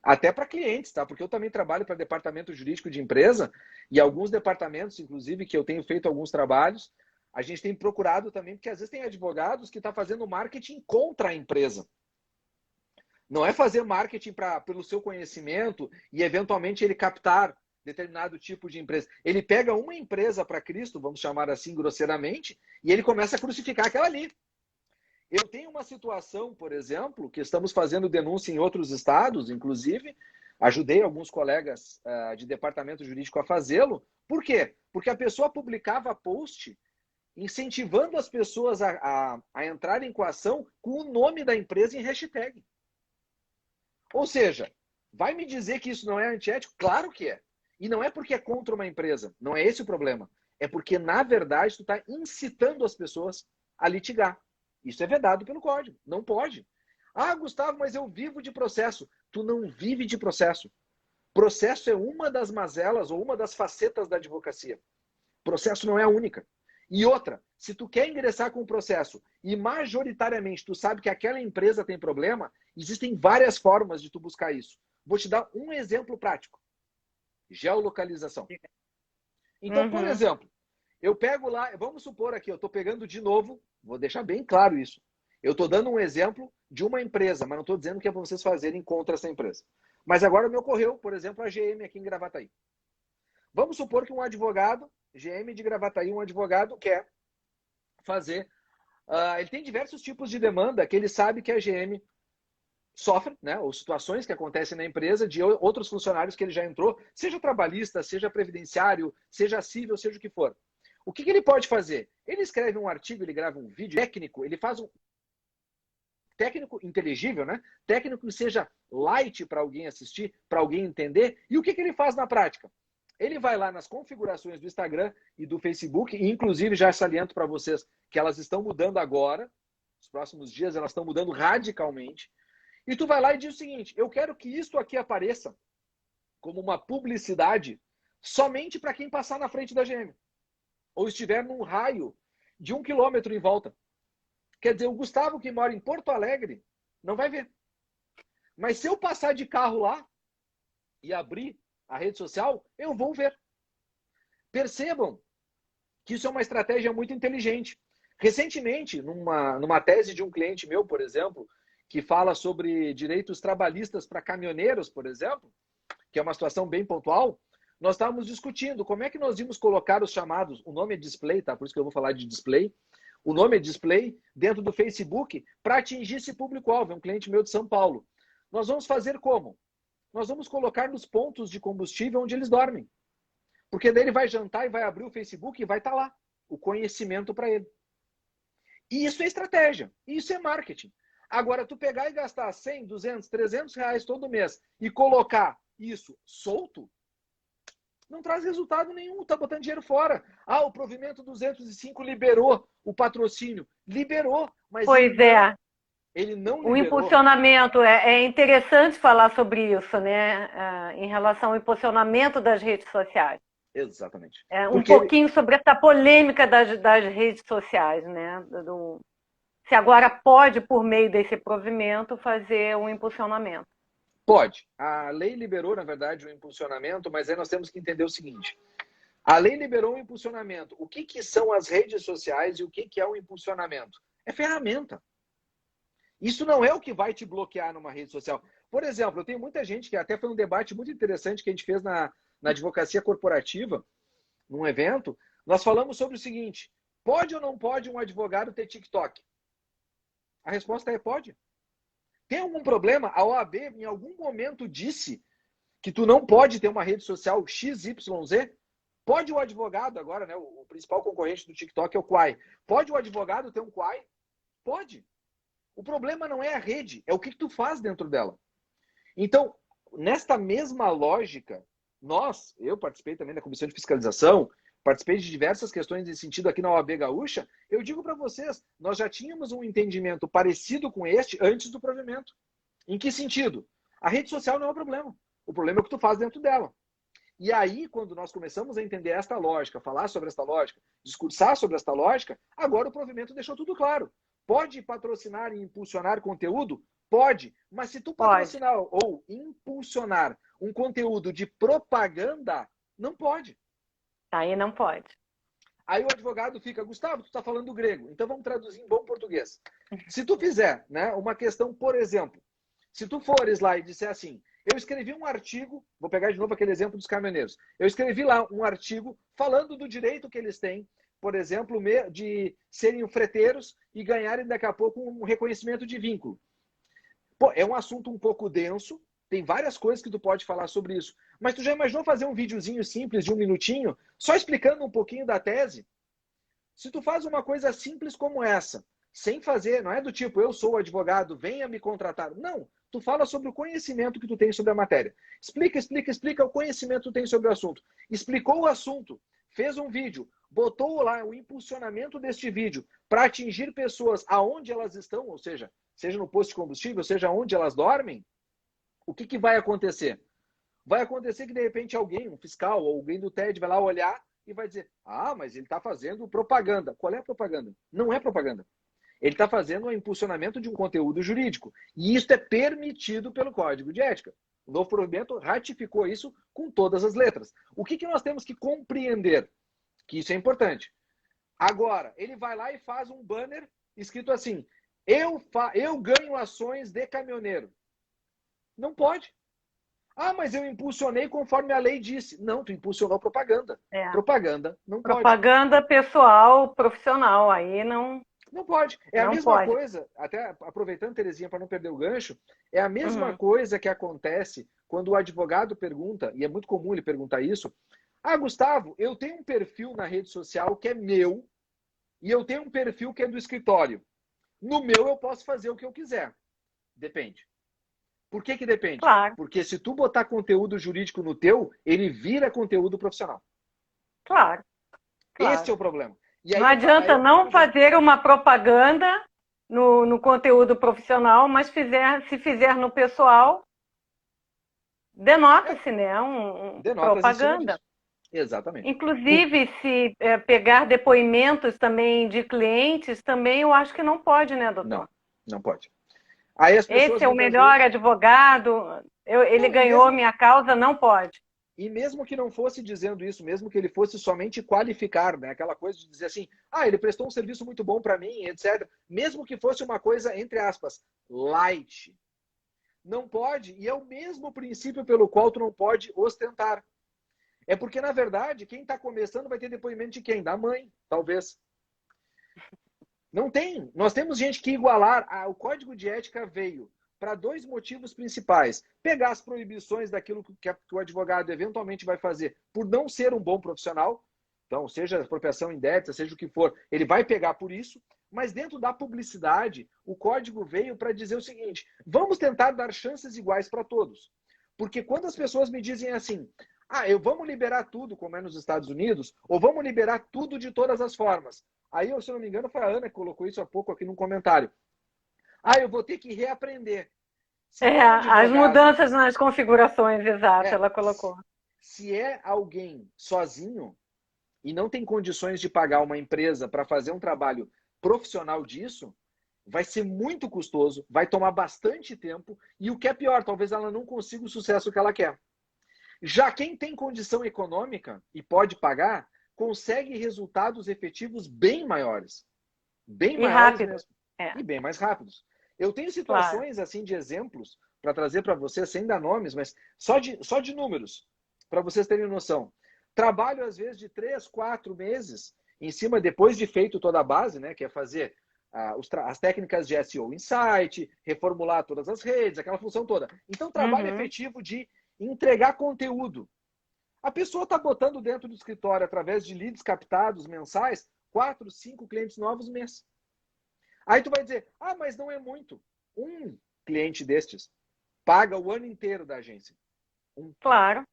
até para clientes, tá? Porque eu também trabalho para departamento jurídico de empresa e alguns departamentos, inclusive, que eu tenho feito alguns trabalhos, a gente tem procurado também, porque às vezes tem advogados que estão fazendo marketing contra a empresa. Não é fazer marketing pelo seu conhecimento e eventualmente ele captar determinado tipo de empresa. Ele pega uma empresa para Cristo, vamos chamar assim grosseiramente, e ele começa a crucificar aquela ali. Eu tenho uma situação, por exemplo, que estamos fazendo denúncia em outros estados, inclusive, ajudei alguns colegas de departamento jurídico a fazê-lo. Por quê? Porque a pessoa publicava post incentivando as pessoas a entrarem com a ação com o nome da empresa em hashtag. Ou seja, vai me dizer que isso não é antiético? Claro que é. E não é porque é contra uma empresa. Não é esse o problema. É porque, na verdade, tu está incitando as pessoas a litigar. Isso é vedado pelo código. Não pode. Ah, Gustavo, mas eu vivo de processo. Tu não vive de processo. Processo é uma das mazelas ou uma das facetas da advocacia. Processo não é a única. E outra, se tu quer ingressar com o processo e majoritariamente tu sabe que aquela empresa tem problema, existem várias formas de tu buscar isso. Vou te dar um exemplo prático. Geolocalização. Então, por exemplo, eu pego lá, vamos supor aqui, eu estou pegando de novo, vou deixar bem claro isso. Eu estou dando um exemplo de uma empresa, mas não estou dizendo que é para vocês fazerem contra essa empresa. Mas agora me ocorreu, por exemplo, a GM aqui em Gravataí. Vamos supor que um advogado, GM de Gravataí, um advogado quer fazer... ele tem diversos tipos de demanda que ele sabe que a GM sofre, né, ou situações que acontecem na empresa de outros funcionários que ele já entrou, seja trabalhista, seja previdenciário, seja civil, seja o que for. O que ele pode fazer? Ele escreve um artigo, ele grava um vídeo técnico, ele faz um técnico inteligível, né? Técnico que seja light para alguém assistir, para alguém entender. E o que ele faz na prática? Ele vai lá nas configurações do Instagram e do Facebook, e inclusive já saliento para vocês que elas estão mudando agora, nos próximos dias elas estão mudando radicalmente. E tu vai lá e diz o seguinte, eu quero que isto aqui apareça como uma publicidade somente para quem passar na frente da GM. Ou estiver num raio de 1 quilômetro em volta. Quer dizer, o Gustavo que mora em Porto Alegre não vai ver. Mas se eu passar de carro lá e abrir a rede social, eu vou ver. Percebam que isso é uma estratégia muito inteligente. Recentemente, numa tese de um cliente meu, por exemplo, que fala sobre direitos trabalhistas para caminhoneiros, por exemplo, que é uma situação bem pontual, nós estávamos discutindo como é que nós íamos colocar os chamados, o nome é display, tá? Por isso que eu vou falar de display, o nome é display dentro do Facebook para atingir esse público-alvo, é um cliente meu de São Paulo. Nós vamos fazer como? nós vamos colocar nos pontos de combustível onde eles dormem. Porque daí ele vai jantar e vai abrir o Facebook e vai estar lá o conhecimento para ele. E isso é estratégia, isso é marketing. Agora, tu pegar e gastar 100, 200, 300 reais todo mês e colocar isso solto, não traz resultado nenhum, tá botando dinheiro fora. Ah, o Provimento 205 liberou o patrocínio. Liberou, mas Pois ele não o liberou. impulsionamento, é interessante falar sobre isso, né? Em relação ao impulsionamento das redes sociais. Exatamente. Um pouquinho sobre essa polêmica das redes sociais, né? Se agora pode, por meio desse provimento, fazer um impulsionamento. Pode. A lei liberou, na verdade, o impulsionamento, mas aí nós temos que entender o seguinte. A lei liberou o impulsionamento. O que são as redes sociais e o que é o impulsionamento? É ferramenta. Isso não é o que vai te bloquear numa rede social. Por exemplo, eu tenho muita gente que até foi um debate muito interessante que a gente fez na advocacia corporativa, num evento. Nós falamos sobre o seguinte: pode ou não pode um advogado ter TikTok? A resposta é pode. Tem algum problema? A OAB em algum momento disse que tu não pode ter uma rede social XYZ? Pode o advogado agora, né? O principal concorrente do TikTok é o Quai. Pode o advogado ter um Quai? Pode. O problema não é a rede, é o que tu faz dentro dela. Então, nesta mesma lógica, eu participei também da comissão de fiscalização, participei de diversas questões nesse sentido aqui na OAB Gaúcha. Eu digo para vocês, nós já tínhamos um entendimento parecido com este antes do provimento. Em que sentido? A rede social não é o problema. O problema é o que tu faz dentro dela. E aí, quando nós começamos a entender esta lógica, falar sobre esta lógica, discursar sobre esta lógica, agora o provimento deixou tudo claro. Pode patrocinar e impulsionar conteúdo? Pode. Mas se tu patrocinar ou impulsionar um conteúdo de propaganda, não pode. Aí não pode. Aí o advogado fica, Gustavo, tu está falando grego, então vamos traduzir em bom português. Se tu fizer, né, uma questão, por exemplo, se tu fores lá e disser assim, eu escrevi um artigo, vou pegar de novo aquele exemplo dos caminhoneiros, eu escrevi lá um artigo falando do direito que eles têm, por exemplo, de serem freteiros e ganharem daqui a pouco um reconhecimento de vínculo. Pô, é um assunto um pouco denso, tem várias coisas que tu pode falar sobre isso. Mas tu já imaginou fazer um videozinho simples de 1 minutinho, só explicando um pouquinho da tese? Se tu faz uma coisa simples como essa, sem fazer, não é do tipo, eu sou advogado, venha me contratar. Não, tu fala sobre o conhecimento que tu tem sobre a matéria. Explica o conhecimento que tu tem sobre o assunto. Explicou o assunto, fez um vídeo, botou lá o impulsionamento deste vídeo para atingir pessoas aonde elas estão, ou seja no posto de combustível, seja onde elas dormem, o que vai acontecer? Vai acontecer que, de repente, alguém, um fiscal ou alguém do TED vai lá olhar e vai dizer, mas ele está fazendo propaganda. Qual é a propaganda? Não é propaganda. Ele está fazendo um impulsionamento de um conteúdo jurídico. E isso é permitido pelo Código de Ética. O novo provimento ratificou isso com todas as letras. O que nós temos que compreender? Que isso é importante. Agora, ele vai lá e faz um banner escrito assim, eu ganho ações de caminhoneiro. Não pode. Mas eu impulsionei conforme a lei disse. Não, tu impulsionou propaganda. Propaganda não pode. Propaganda pessoal, profissional, aí não... Não pode. É a mesma coisa, até aproveitando, Terezinha, para não perder o gancho, é a mesma coisa que acontece quando o advogado pergunta, e é muito comum ele perguntar isso, Gustavo, eu tenho um perfil na rede social que é meu e eu tenho um perfil que é do escritório. No meu eu posso fazer o que eu quiser. Depende. Por que depende? Claro. Porque se tu botar conteúdo jurídico no teu, ele vira conteúdo profissional. Claro. Esse é o problema. E aí, não adianta não fazer uma propaganda no conteúdo profissional, mas se fizer no pessoal, denota-se, né? Propaganda. Exatamente. Inclusive, se pegar depoimentos também de clientes, também eu acho que não pode, né, doutor? Não pode. Aí as pessoas, esse é o melhor advogado, ele ganhou minha causa, não pode. E mesmo que não fosse dizendo isso, mesmo que ele fosse somente qualificar, né? Aquela coisa de dizer assim, ele prestou um serviço muito bom para mim, etc. Mesmo que fosse uma coisa, entre aspas, light. Não pode, e é o mesmo princípio pelo qual tu não pode ostentar. É porque, na verdade, quem está começando vai ter depoimento de quem? Da mãe, talvez. Não tem. Nós temos gente que igualar. O Código de Ética veio para dois motivos principais. Pegar as proibições daquilo que o advogado eventualmente vai fazer por não ser um bom profissional, então, seja apropriação indébita, seja o que for, ele vai pegar por isso, mas dentro da publicidade, o código veio para dizer o seguinte, vamos tentar dar chances iguais para todos. Porque quando as pessoas me dizem assim, vamos liberar tudo, como é nos Estados Unidos, ou vamos liberar tudo de todas as formas. Aí, se eu não me engano, foi a Ana que colocou isso há pouco aqui no comentário. Eu vou ter que reaprender. As mudanças nas configurações, exato, ela colocou. Se é alguém sozinho e não tem condições de pagar uma empresa para fazer um trabalho profissional disso, vai ser muito custoso, vai tomar bastante tempo e o que é pior, talvez ela não consiga o sucesso que ela quer. Já quem tem condição econômica e pode pagar, consegue resultados efetivos bem maiores. Bem maiores mesmo. E bem mais rápidos. Eu tenho situações assim de exemplos para trazer para vocês, sem dar nomes, mas só de números, para vocês terem noção. Trabalho, às vezes, de 3, 4 meses, em cima, depois de feito toda a base, né, que é fazer as técnicas de SEO Insight, reformular todas as redes, aquela função toda. Então, trabalho efetivo de entregar conteúdo. A pessoa está botando dentro do escritório, através de leads captados mensais, 4, 5 clientes novos mês. Aí tu vai dizer, mas não é muito. Um cliente destes paga o ano inteiro da agência. Claro.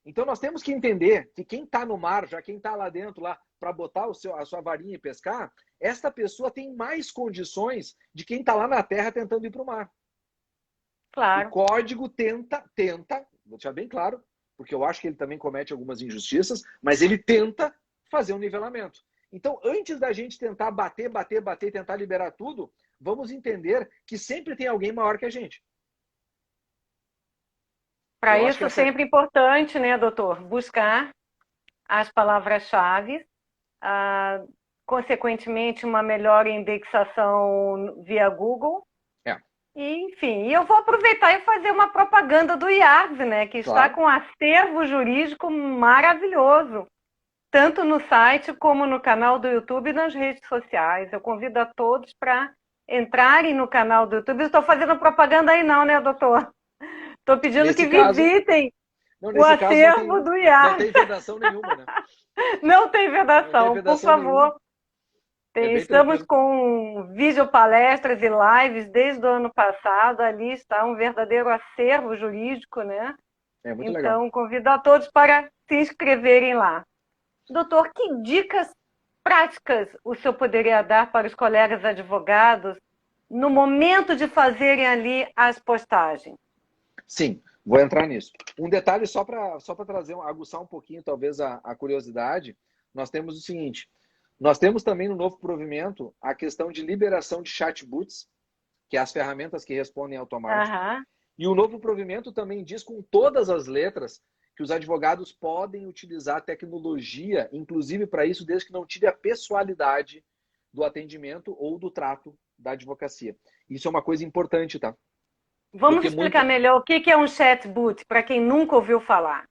Então nós temos que entender que quem está no mar, já quem está lá dentro lá para botar a sua varinha e pescar, esta pessoa tem mais condições de quem está lá na terra tentando ir para o mar. Claro. O código tenta, vou deixar bem claro, porque eu acho que ele também comete algumas injustiças, mas ele tenta fazer um nivelamento. Então, antes da gente tentar bater, tentar liberar tudo, vamos entender que sempre tem alguém maior que a gente. Para isso, é sempre importante, né, doutor, buscar as palavras-chave, consequentemente, uma melhor indexação via Google. E, enfim, eu vou aproveitar e fazer uma propaganda do IARV, né, que está com um acervo jurídico maravilhoso, tanto no site como no canal do YouTube e nas redes sociais. Eu convido a todos para entrarem no canal do YouTube. Estou fazendo propaganda aí não, né, doutor? Estou pedindo que visitem o acervo do IARV. Não tem vedação nenhuma, né? Não tem vedação, por favor. Estamos com videopalestras e lives desde o ano passado. Ali está um verdadeiro acervo jurídico, né? Muito legal. Então, convido a todos para se inscreverem lá. Doutor, que dicas práticas o senhor poderia dar para os colegas advogados no momento de fazerem ali as postagens? Sim, vou entrar nisso. Um detalhe só para aguçar um pouquinho, talvez, a curiosidade. Nós temos o seguinte, nós temos também no novo provimento a questão de liberação de chatbots, que é as ferramentas que respondem automático. E o novo provimento também diz com todas as letras que os advogados podem utilizar tecnologia, inclusive para isso, desde que não tire a pessoalidade do atendimento ou do trato da advocacia. Isso é uma coisa importante, tá? Vamos explicar melhor o que é um chatbot, para quem nunca ouviu falar.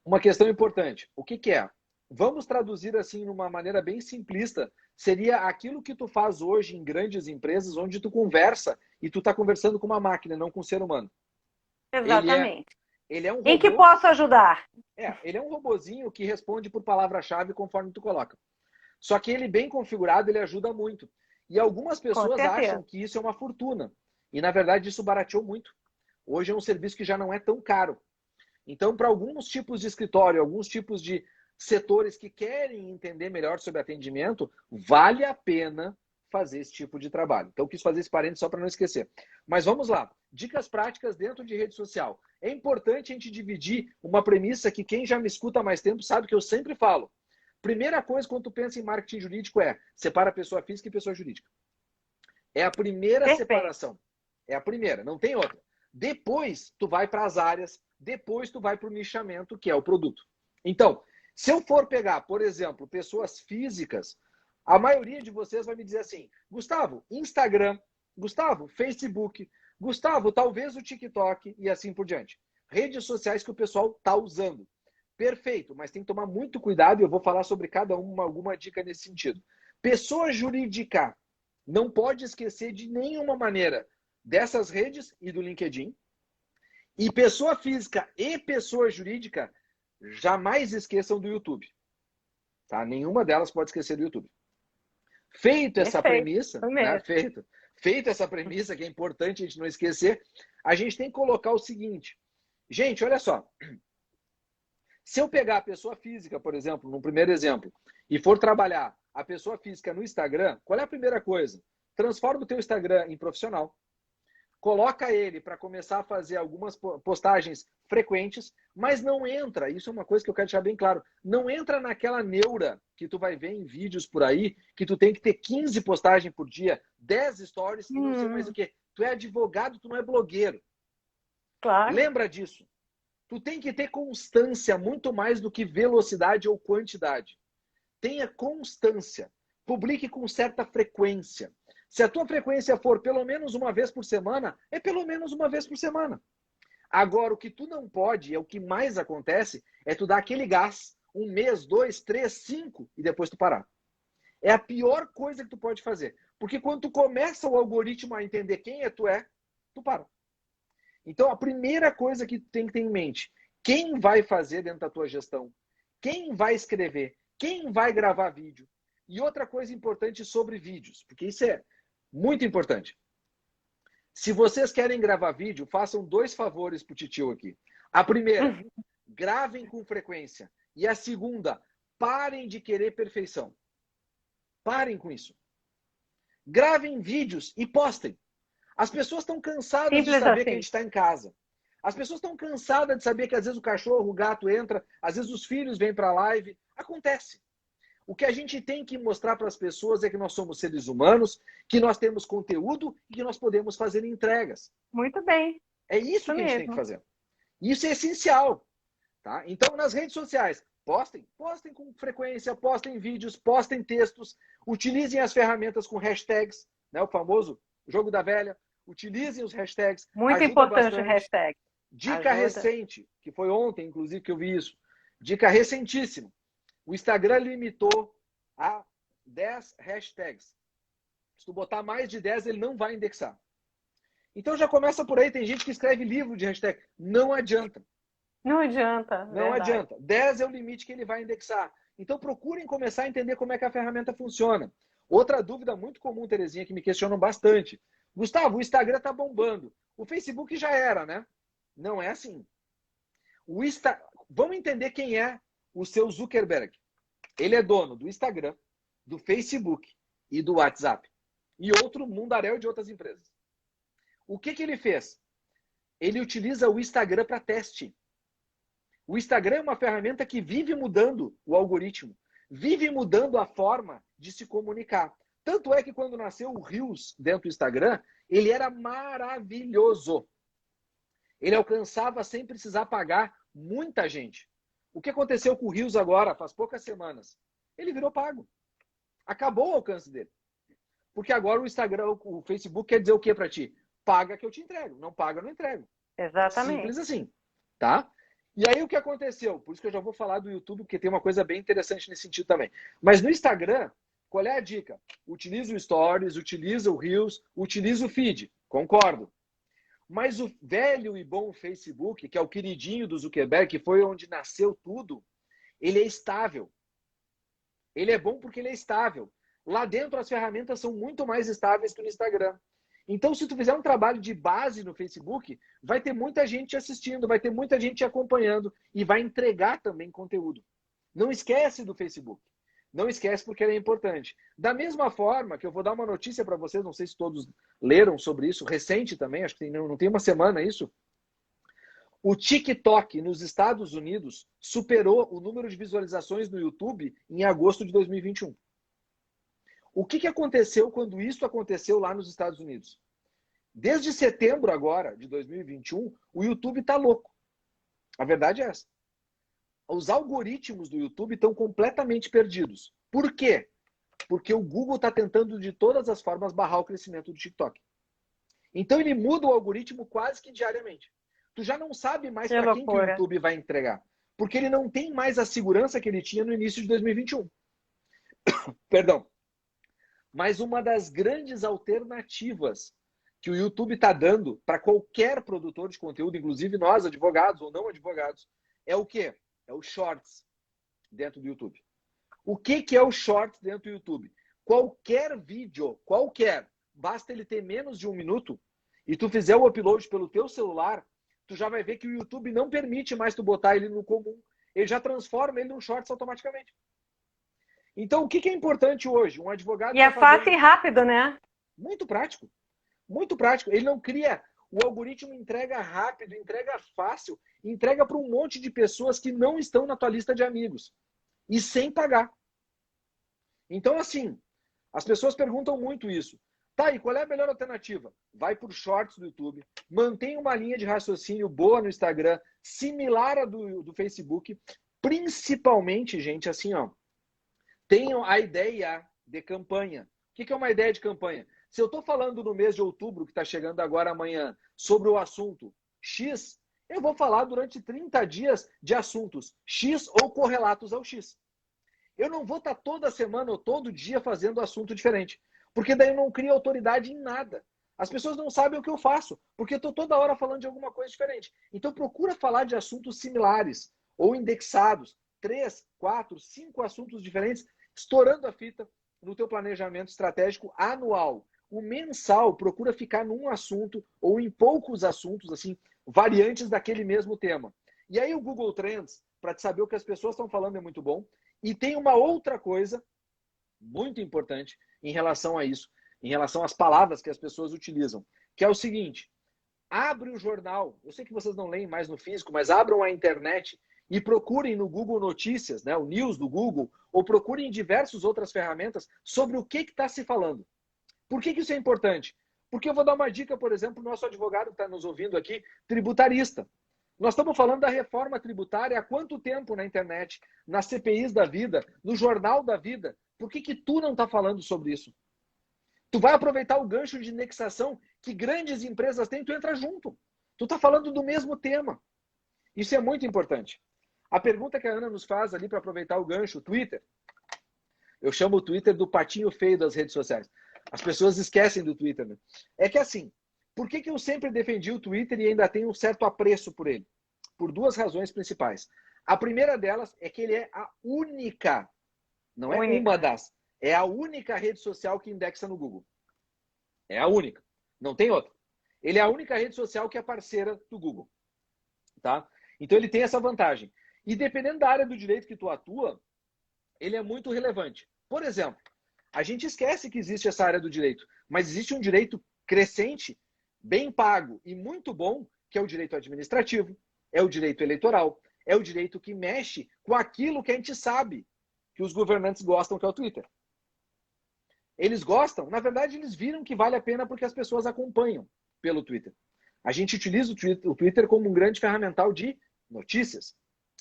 Uma questão importante. O que é? Vamos traduzir assim, numa maneira bem simplista. Seria aquilo que tu faz hoje em grandes empresas, onde tu conversa e tu está conversando com uma máquina, não com um ser humano. Exatamente. Ele é um robô, em que posso ajudar? Ele é um robozinho que responde por palavra-chave conforme tu coloca. Só que ele bem configurado, ele ajuda muito. E algumas pessoas acham que isso é uma fortuna. E, na verdade, isso barateou muito. Hoje é um serviço que já não é tão caro. Então, para alguns tipos de escritório, alguns tipos de setores que querem entender melhor sobre atendimento, vale a pena fazer esse tipo de trabalho. Então, eu quis fazer esse parênteses só para não esquecer. Mas vamos lá. Dicas práticas dentro de rede social. É importante a gente dividir uma premissa que quem já me escuta há mais tempo sabe que eu sempre falo. Primeira coisa, quando tu pensa em marketing jurídico, separa pessoa física e pessoa jurídica. É a primeira separação. É a primeira, não tem outra. Depois, tu vai para as áreas, depois tu vai para o nichamento, que é o produto. Então, se eu for pegar, por exemplo, pessoas físicas, a maioria de vocês vai me dizer assim, Gustavo, Instagram, Gustavo, Facebook, Gustavo, talvez o TikTok e assim por diante. Redes sociais que o pessoal está usando. Perfeito, mas tem que tomar muito cuidado e eu vou falar sobre cada uma, alguma dica nesse sentido. Pessoa jurídica, não pode esquecer de nenhuma maneira dessas redes e do LinkedIn. E pessoa física e pessoa jurídica, jamais esqueçam do YouTube. Tá? Nenhuma delas pode esquecer do YouTube. Feito essa premissa, né? Feito essa premissa, que é importante a gente não esquecer, a gente tem que colocar o seguinte. Gente, olha só. Se eu pegar a pessoa física, por exemplo, no primeiro exemplo, e for trabalhar a pessoa física no Instagram, qual é a primeira coisa? Transforma o teu Instagram em profissional. Coloca ele para começar a fazer algumas postagens frequentes, mas não entra, isso é uma coisa que eu quero deixar bem claro, não entra naquela neura que tu vai ver em vídeos por aí, que tu tem que ter 15 postagens por dia, 10 stories e não sei mais o quê. Tu é advogado, tu não é blogueiro. Claro. Lembra disso. Tu tem que ter constância muito mais do que velocidade ou quantidade. Tenha constância. Publique com certa frequência. Se a tua frequência for pelo menos uma vez por semana, é pelo menos uma vez por semana. Agora, o que tu não pode, é o que mais acontece, é tu dar aquele gás, 1 mês, 2, 3, 5, e depois tu parar. É a pior coisa que tu pode fazer. Porque quando tu começa o algoritmo a entender quem tu é, tu para. Então, a primeira coisa que tu tem que ter em mente, quem vai fazer dentro da tua gestão? Quem vai escrever? Quem vai gravar vídeo? E outra coisa importante sobre vídeos, porque isso é muito importante. Se vocês querem gravar vídeo, façam 2 favores pro titio aqui. A primeira, gravem com frequência. E a segunda, parem de querer perfeição. Parem com isso. Gravem vídeos e postem. As pessoas estão cansadas de saber que a gente está em casa. As pessoas estão cansadas de saber que às vezes o cachorro, o gato entra, às vezes os filhos vêm para a live. Acontece. O que a gente tem que mostrar para as pessoas é que nós somos seres humanos, que nós temos conteúdo e que nós podemos fazer entregas. Muito bem. É isso que a gente tem que fazer. Isso é essencial. Tá? Então, nas redes sociais, postem com frequência, postem vídeos, postem textos, utilizem as ferramentas com hashtags, né, o famoso jogo da velha, utilizem os hashtags. Muito importante o hashtag. Dica recente, que foi ontem, inclusive, que eu vi isso. Dica recentíssima. O Instagram limitou a 10 hashtags. Se tu botar mais de 10, ele não vai indexar. Então já começa por aí. Tem gente que escreve livro de hashtag. Não adianta. Não adianta. Não adianta. 10 é o limite que ele vai indexar. Então procurem começar a entender como é que a ferramenta funciona. Outra dúvida muito comum, Terezinha, que me questionam bastante. Gustavo, o Instagram tá bombando. O Facebook já era, né? Não é assim. Vamos entender quem é o seu Zuckerberg. Ele é dono do Instagram, do Facebook e do WhatsApp. E outro mundaréu de outras empresas. O que ele fez? Ele utiliza o Instagram para teste. O Instagram é uma ferramenta que vive mudando o algoritmo. Vive mudando a forma de se comunicar. Tanto é que quando nasceu o Reels dentro do Instagram, ele era maravilhoso. Ele alcançava sem precisar pagar muita gente. O que aconteceu com o Reels agora, faz poucas semanas? Ele virou pago. Acabou o alcance dele. Porque agora o Instagram, o Facebook quer dizer o que para ti? Paga que eu te entrego. Não paga, eu não entrego. Exatamente. Simples assim. Tá? E aí o que aconteceu? Por isso que eu já vou falar do YouTube, porque tem uma coisa bem interessante nesse sentido também. Mas no Instagram, qual é a dica? Utiliza o Stories, utiliza o Reels, utiliza o Feed. Concordo. Mas o velho e bom Facebook, que é o queridinho do Zuckerberg, que foi onde nasceu tudo, ele é estável. Ele é bom porque ele é estável. Lá dentro as ferramentas são muito mais estáveis que no Instagram. Então, se tu fizer um trabalho de base no Facebook, vai ter muita gente assistindo, vai ter muita gente te acompanhando e vai entregar também conteúdo. Não esquece do Facebook. Não esquece porque ele é importante. Da mesma forma que eu vou dar uma notícia para vocês, não sei se todos leram sobre isso, recente também, acho que não tem uma semana isso. O TikTok nos Estados Unidos superou o número de visualizações no YouTube em agosto de 2021. O que aconteceu quando isso aconteceu lá nos Estados Unidos? Desde setembro agora, de 2021, o YouTube está louco. A verdade é essa. Os algoritmos do YouTube estão completamente perdidos. Por quê? Porque o Google está tentando de todas as formas barrar o crescimento do TikTok. Então ele muda o algoritmo quase que diariamente. Tu já não sabe mais para quem que o YouTube vai entregar. Porque ele não tem mais a segurança que ele tinha no início de 2021. Perdão. Mas uma das grandes alternativas que o YouTube está dando para qualquer produtor de conteúdo, inclusive nós, advogados ou não advogados, é o quê? É o Shorts dentro do YouTube. O que é o Shorts dentro do YouTube? Qualquer vídeo, basta ele ter menos de 1 minuto e tu fizer o upload pelo teu celular, tu já vai ver que o YouTube não permite mais tu botar ele no comum. Ele já transforma ele num Shorts automaticamente. Então, o que é importante hoje? Um advogado... E é fácil e rápido, né? Muito prático. Muito prático. Ele não cria... O algoritmo entrega rápido, entrega fácil, entrega para um monte de pessoas que não estão na tua lista de amigos. E sem pagar. Então, assim, as pessoas perguntam muito isso. Tá, e qual é a melhor alternativa? Vai por Shorts do YouTube, mantém uma linha de raciocínio boa no Instagram, similar à do Facebook, principalmente, gente, assim, ó, tenham a ideia de campanha. O que é uma ideia de campanha? Se eu estou falando no mês de outubro, que está chegando agora amanhã, sobre o assunto X, eu vou falar durante 30 dias de assuntos X ou correlatos ao X. Eu não vou estar toda semana ou todo dia fazendo assunto diferente, porque daí eu não crio autoridade em nada. As pessoas não sabem o que eu faço, porque eu estou toda hora falando de alguma coisa diferente. Então procura falar de assuntos similares ou indexados, 3, 4, 5 assuntos diferentes, estourando a fita no teu planejamento estratégico anual. O mensal procura ficar num assunto ou em poucos assuntos, assim, variantes daquele mesmo tema. E aí o Google Trends, para saber o que as pessoas estão falando, é muito bom. E tem uma outra coisa muito importante em relação a isso, em relação às palavras que as pessoas utilizam, que é o seguinte: abre o jornal, eu sei que vocês não leem mais no físico, mas abram a internet e procurem no Google Notícias, né, o News do Google, ou procurem em diversas outras ferramentas sobre o que está se falando. Por que isso é importante? Porque eu vou dar uma dica, por exemplo, o nosso advogado que está nos ouvindo aqui, tributarista. Nós estamos falando da reforma tributária há quanto tempo na internet, nas CPIs da vida, no Jornal da Vida? Por que tu não está falando sobre isso? Tu vai aproveitar o gancho de indexação que grandes empresas têm, tu entra junto. Tu está falando do mesmo tema. Isso é muito importante. A pergunta que a Ana nos faz ali para aproveitar o gancho, o Twitter. Eu chamo o Twitter do patinho feio das redes sociais. As pessoas esquecem do Twitter, né? É que assim, por que eu sempre defendi o Twitter e ainda tenho um certo apreço por ele? Por 2 razões principais. A primeira delas é que ele é a única, não é uma das, é a única rede social que indexa no Google. É a única. Não tem outra. Ele é a única rede social que é parceira do Google. Tá? Então ele tem essa vantagem. E dependendo da área do direito que tu atua, ele é muito relevante. Por exemplo, a gente esquece que existe essa área do direito, mas existe um direito crescente, bem pago e muito bom, que é o direito administrativo, é o direito eleitoral, é o direito que mexe com aquilo que a gente sabe que os governantes gostam, que é o Twitter. Eles gostam, na verdade eles viram que vale a pena porque as pessoas acompanham pelo Twitter. A gente utiliza o Twitter como um grande ferramental de notícias.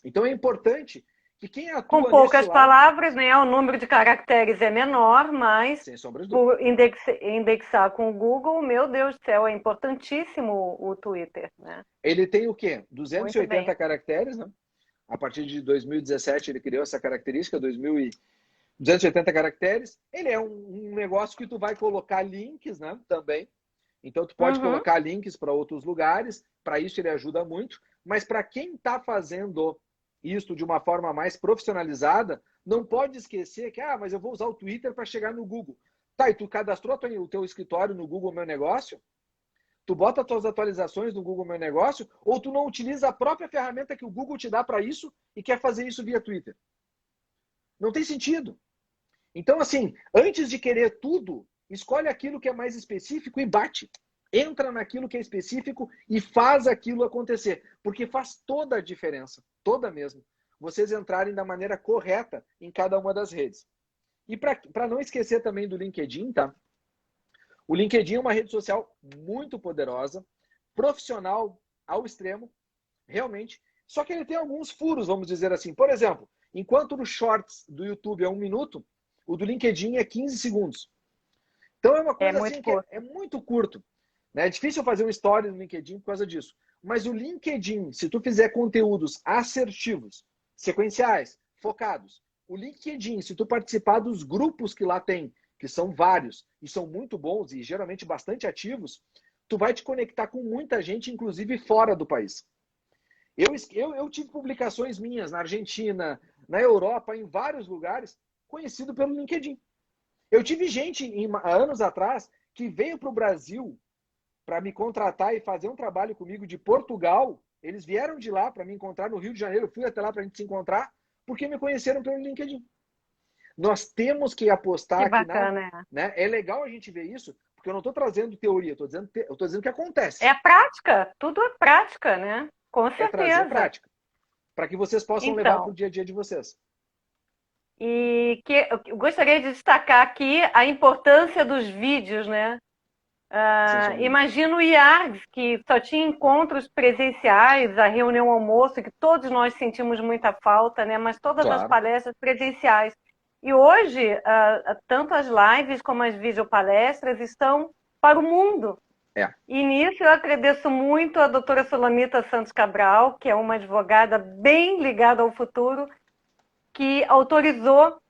Então é importante que quem atua com poucas lado, palavras, né? O número de caracteres é menor, mas sem sombra de por dúvida, indexar com o Google, meu Deus do céu, é importantíssimo o Twitter, né? ele tem o quê? 280 Muito bem. caracteres, né? A partir de 2017 ele criou essa característica, 280 caracteres. Ele é um negócio que tu vai colocar links, né? Também. Então tu pode colocar links para outros lugares. Para isso ele ajuda muito. Mas para quem está fazendo isso de uma forma mais profissionalizada, não pode esquecer que, mas eu vou usar o Twitter para chegar no Google. Tá, e tu cadastrou o teu escritório no Google Meu Negócio? Tu bota as tuas atualizações no Google Meu Negócio ou tu não utiliza a própria ferramenta que o Google te dá para isso e quer fazer isso via Twitter? Não tem sentido. Então, assim, antes de querer tudo, escolhe aquilo que é mais específico e bate. Entra naquilo que é específico e faz aquilo acontecer. Porque faz toda a diferença, toda mesmo, vocês entrarem da maneira correta em cada uma das redes. E para não esquecer também do LinkedIn, tá? O LinkedIn é uma rede social muito poderosa, profissional ao extremo, realmente. Só que ele tem alguns furos, vamos dizer assim. Por exemplo, enquanto no Shorts do YouTube é 1 minuto, o do LinkedIn é 15 segundos. Então é uma coisa assim que é muito curto. Né? É difícil fazer um story no LinkedIn por causa disso. Mas o LinkedIn, se tu fizer conteúdos assertivos, sequenciais, focados, o LinkedIn, se tu participar dos grupos que lá tem, que são vários e são muito bons e geralmente bastante ativos, tu vai te conectar com muita gente, inclusive fora do país. Eu tive publicações minhas na Argentina, na Europa, em vários lugares, conhecido pelo LinkedIn. Eu tive gente, anos atrás, que veio para o Brasil para me contratar e fazer um trabalho comigo de Portugal. Eles vieram de lá para me encontrar no Rio de Janeiro. Eu fui até lá para a gente se encontrar, porque me conheceram pelo LinkedIn. Nós temos que apostar Que bacana, né? É legal a gente ver isso, porque eu não estou trazendo teoria, eu estou dizendo que acontece. É prática, tudo é prática, né? Com É trazer certeza. prática, para que vocês possam levar para o dia a dia de vocês. E que eu gostaria de destacar aqui a importância dos vídeos, né? Imagino o IARGS, que só tinha encontros presenciais, a reunião almoço, que todos nós sentimos muita falta, né? Mas todas as palestras presenciais. E hoje, tanto as lives como as videopalestras estão para o mundo. E nisso eu agradeço muito a doutora Sulamita Santos Cabral, que é uma advogada bem ligada ao futuro, que autorizou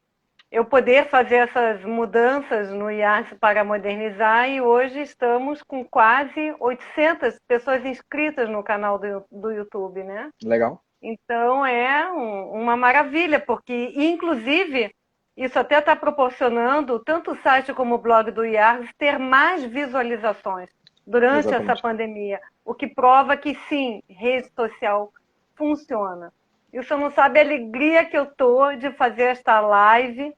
eu poder fazer essas mudanças no IARS para modernizar, e hoje estamos com quase 800 pessoas inscritas no canal do YouTube, né? Legal. Então é uma maravilha, porque inclusive isso até está proporcionando tanto o site como o blog do IARS ter mais visualizações durante essa pandemia, o que prova que sim, rede social funciona. E o senhor não sabe a alegria que eu estou de fazer esta live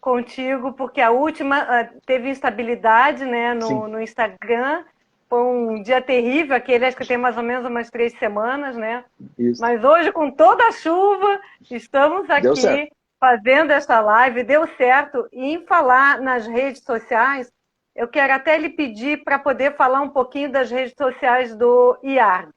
contigo, porque a última teve instabilidade, né, no Instagram. Foi um dia terrível, aquele acho que tem mais ou menos umas 3 semanas, né? Isso. Mas hoje, com toda a chuva, estamos aqui fazendo esta live, deu certo. E em falar nas redes sociais, eu quero até lhe pedir para poder falar um pouquinho das redes sociais do IARG.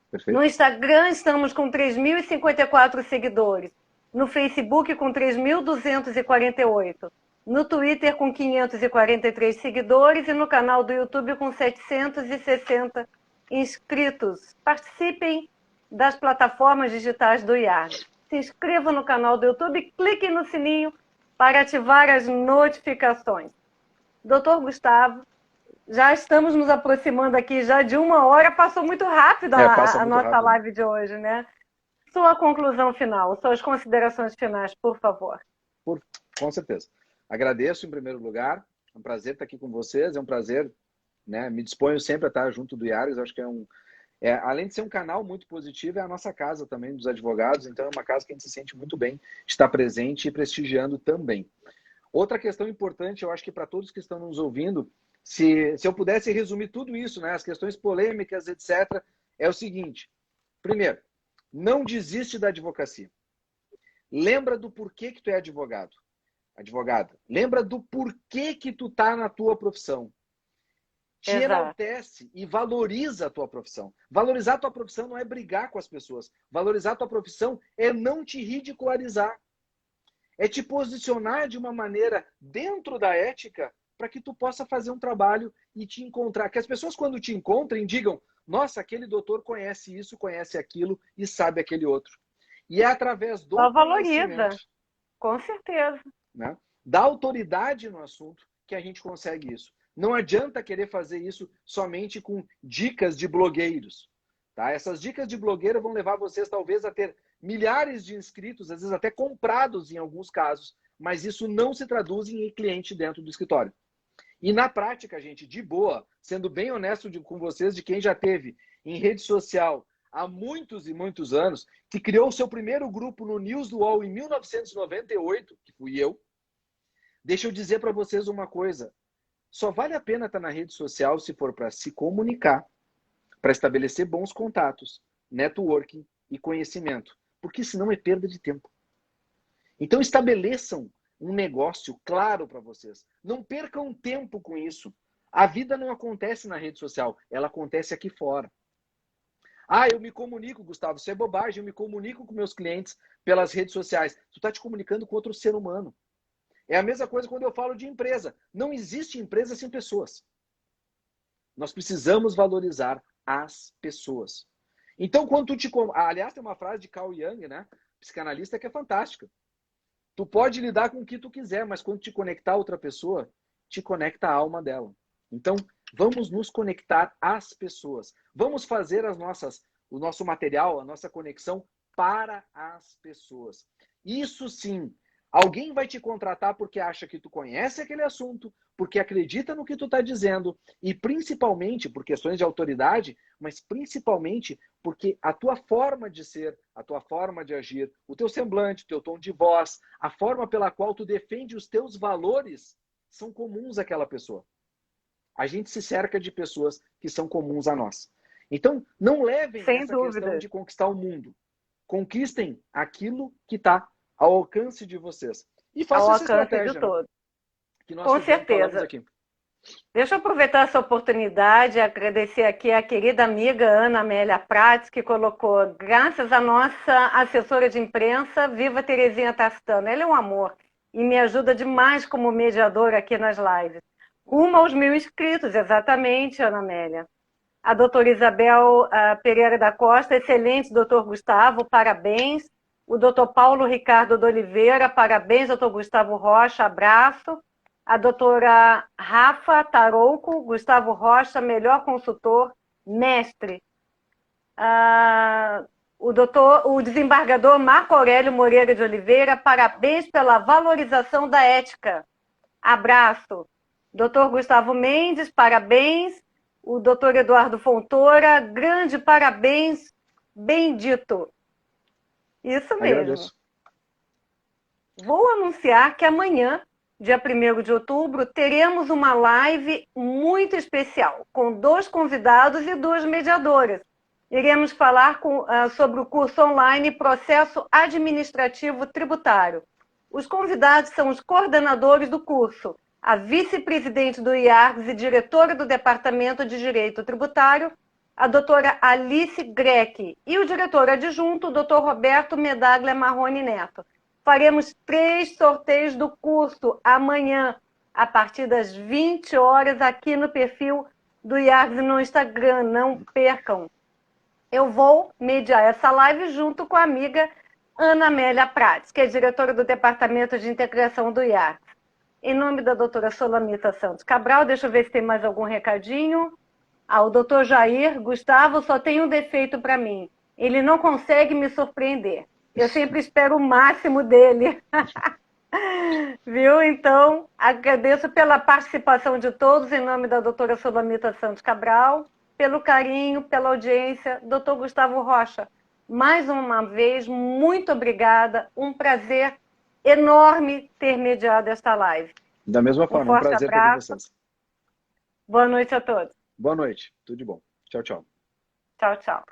Perfeito. No Instagram estamos com 3.054 seguidores. No Facebook com 3.248, no Twitter com 543 seguidores e no canal do YouTube com 760 inscritos. Participem das plataformas digitais do IARG. Se inscrevam no canal do YouTube e cliquem no sininho para ativar as notificações. Doutor Gustavo, já estamos nos aproximando aqui já de 1 hora, passou muito rápido a nossa live de hoje, né? Sua conclusão final, suas considerações finais, por favor. Com certeza. Agradeço em primeiro lugar, é um prazer estar aqui com vocês, é um prazer, né? Me disponho sempre a estar junto do IARGS, acho que além de ser um canal muito positivo, é a nossa casa também dos advogados, então é uma casa que a gente se sente muito bem de estar presente e prestigiando também. Outra questão importante, eu acho que para todos que estão nos ouvindo, se eu pudesse resumir tudo isso, né, as questões polêmicas, etc., é o seguinte. Primeiro, não desiste da advocacia. Lembra do porquê que tu é advogado. Advogada. Lembra do porquê que tu tá na tua profissão. Te enaltece e valoriza a tua profissão. Valorizar a tua profissão não é brigar com as pessoas. Valorizar a tua profissão é não te ridicularizar. É te posicionar de uma maneira dentro da ética para que tu possa fazer um trabalho e te encontrar. Que as pessoas, quando te encontrem, digam: nossa, aquele doutor conhece isso, conhece aquilo e sabe aquele outro. E é através do valoriza, com certeza, né, da autoridade no assunto que a gente consegue isso. Não adianta querer fazer isso somente com dicas de blogueiros. Tá? Essas dicas de blogueiro vão levar vocês talvez a ter milhares de inscritos, às vezes até comprados em alguns casos, mas isso não se traduz em cliente dentro do escritório. E na prática, gente, de boa, sendo bem honesto com vocês, de quem já teve em rede social há muitos e muitos anos, que criou o seu primeiro grupo no News do UOL em 1998, que fui eu, deixa eu dizer para vocês uma coisa. Só vale a pena estar na rede social se for para se comunicar, para estabelecer bons contatos, networking e conhecimento, porque senão é perda de tempo. Então estabeleçam um negócio claro para vocês. Não percam tempo com isso. A vida não acontece na rede social, ela acontece aqui fora. Eu me comunico, Gustavo, isso é bobagem, eu me comunico com meus clientes pelas redes sociais. Tu está te comunicando com outro ser humano. É a mesma coisa quando eu falo de empresa. Não existe empresa sem pessoas. Nós precisamos valorizar as pessoas. Então, quando tu te... Aliás, tem uma frase de Carl Jung, né? Psicanalista, que é fantástica. Tu pode lidar com o que tu quiser, mas quando te conectar a outra pessoa, te conecta a alma dela. Então, Vamos nos conectar às pessoas. Vamos fazer o nosso material, a nossa conexão para as pessoas. Isso sim, alguém vai te contratar porque acha que tu conhece aquele assunto, porque acredita no que tu está dizendo, e principalmente por questões de autoridade, mas principalmente porque a tua forma de ser, a tua forma de agir, o teu semblante, o teu tom de voz, a forma pela qual tu defende os teus valores são comuns àquela pessoa. A gente se cerca de pessoas que são comuns a nós. Então, não levem Sem essa dúvida. questão de conquistar o mundo. Conquistem aquilo que está ao alcance de vocês. E façam essa estratégia de todos. que nós Com certeza. falamos aqui. Deixa eu aproveitar essa oportunidade e agradecer aqui a querida amiga Ana Amélia Prats, que colocou, graças à nossa assessora de imprensa, Viva Terezinha Tarstano. Ela é um amor e me ajuda demais como mediadora aqui nas lives. Rumo aos 1.000 inscritos, exatamente, Ana Amélia. A doutora Isabel Pereira da Costa, excelente, doutor Gustavo, parabéns. O doutor Paulo Ricardo de Oliveira, parabéns, doutor Gustavo Rocha, abraço. A doutora Rafa Tarouco, Gustavo Rocha, melhor consultor, mestre. O desembargador Marco Aurélio Moreira de Oliveira, parabéns pela valorização da ética. Abraço. Doutor Gustavo Mendes, parabéns. O doutor Eduardo Fontoura, grande parabéns, bendito. Isso mesmo. Agradeço. Vou anunciar que amanhã, dia 1º de outubro, teremos uma live muito especial, com 2 convidados e 2 mediadoras. Iremos falar sobre o curso online Processo Administrativo Tributário. Os convidados são os coordenadores do curso, a vice-presidente do IARGS e diretora do Departamento de Direito Tributário, a doutora Alice Greck, e o diretor adjunto, o doutor Roberto Medaglia Marrone Neto. Faremos 3 sorteios do curso amanhã, a partir das 20 horas, aqui no perfil do IARGS no Instagram. Não percam. Eu vou mediar essa live junto com a amiga Ana Amélia Prats, que é diretora do Departamento de Integração do IARGS. Em nome da doutora Solamita Santos Cabral, deixa eu ver se tem mais algum recadinho. O doutor Jair, Gustavo só tem um defeito para mim. Ele não consegue me surpreender. Eu sempre espero o máximo dele. Viu? Então, agradeço pela participação de todos, em nome da doutora Solamita Santos Cabral, pelo carinho, pela audiência. Doutor Gustavo Rocha, mais uma vez, muito obrigada. Um prazer enorme ter mediado esta live. Da mesma forma, um prazer ter com vocês. Boa noite a todos. Boa noite, tudo de bom. Tchau, tchau. Tchau, tchau.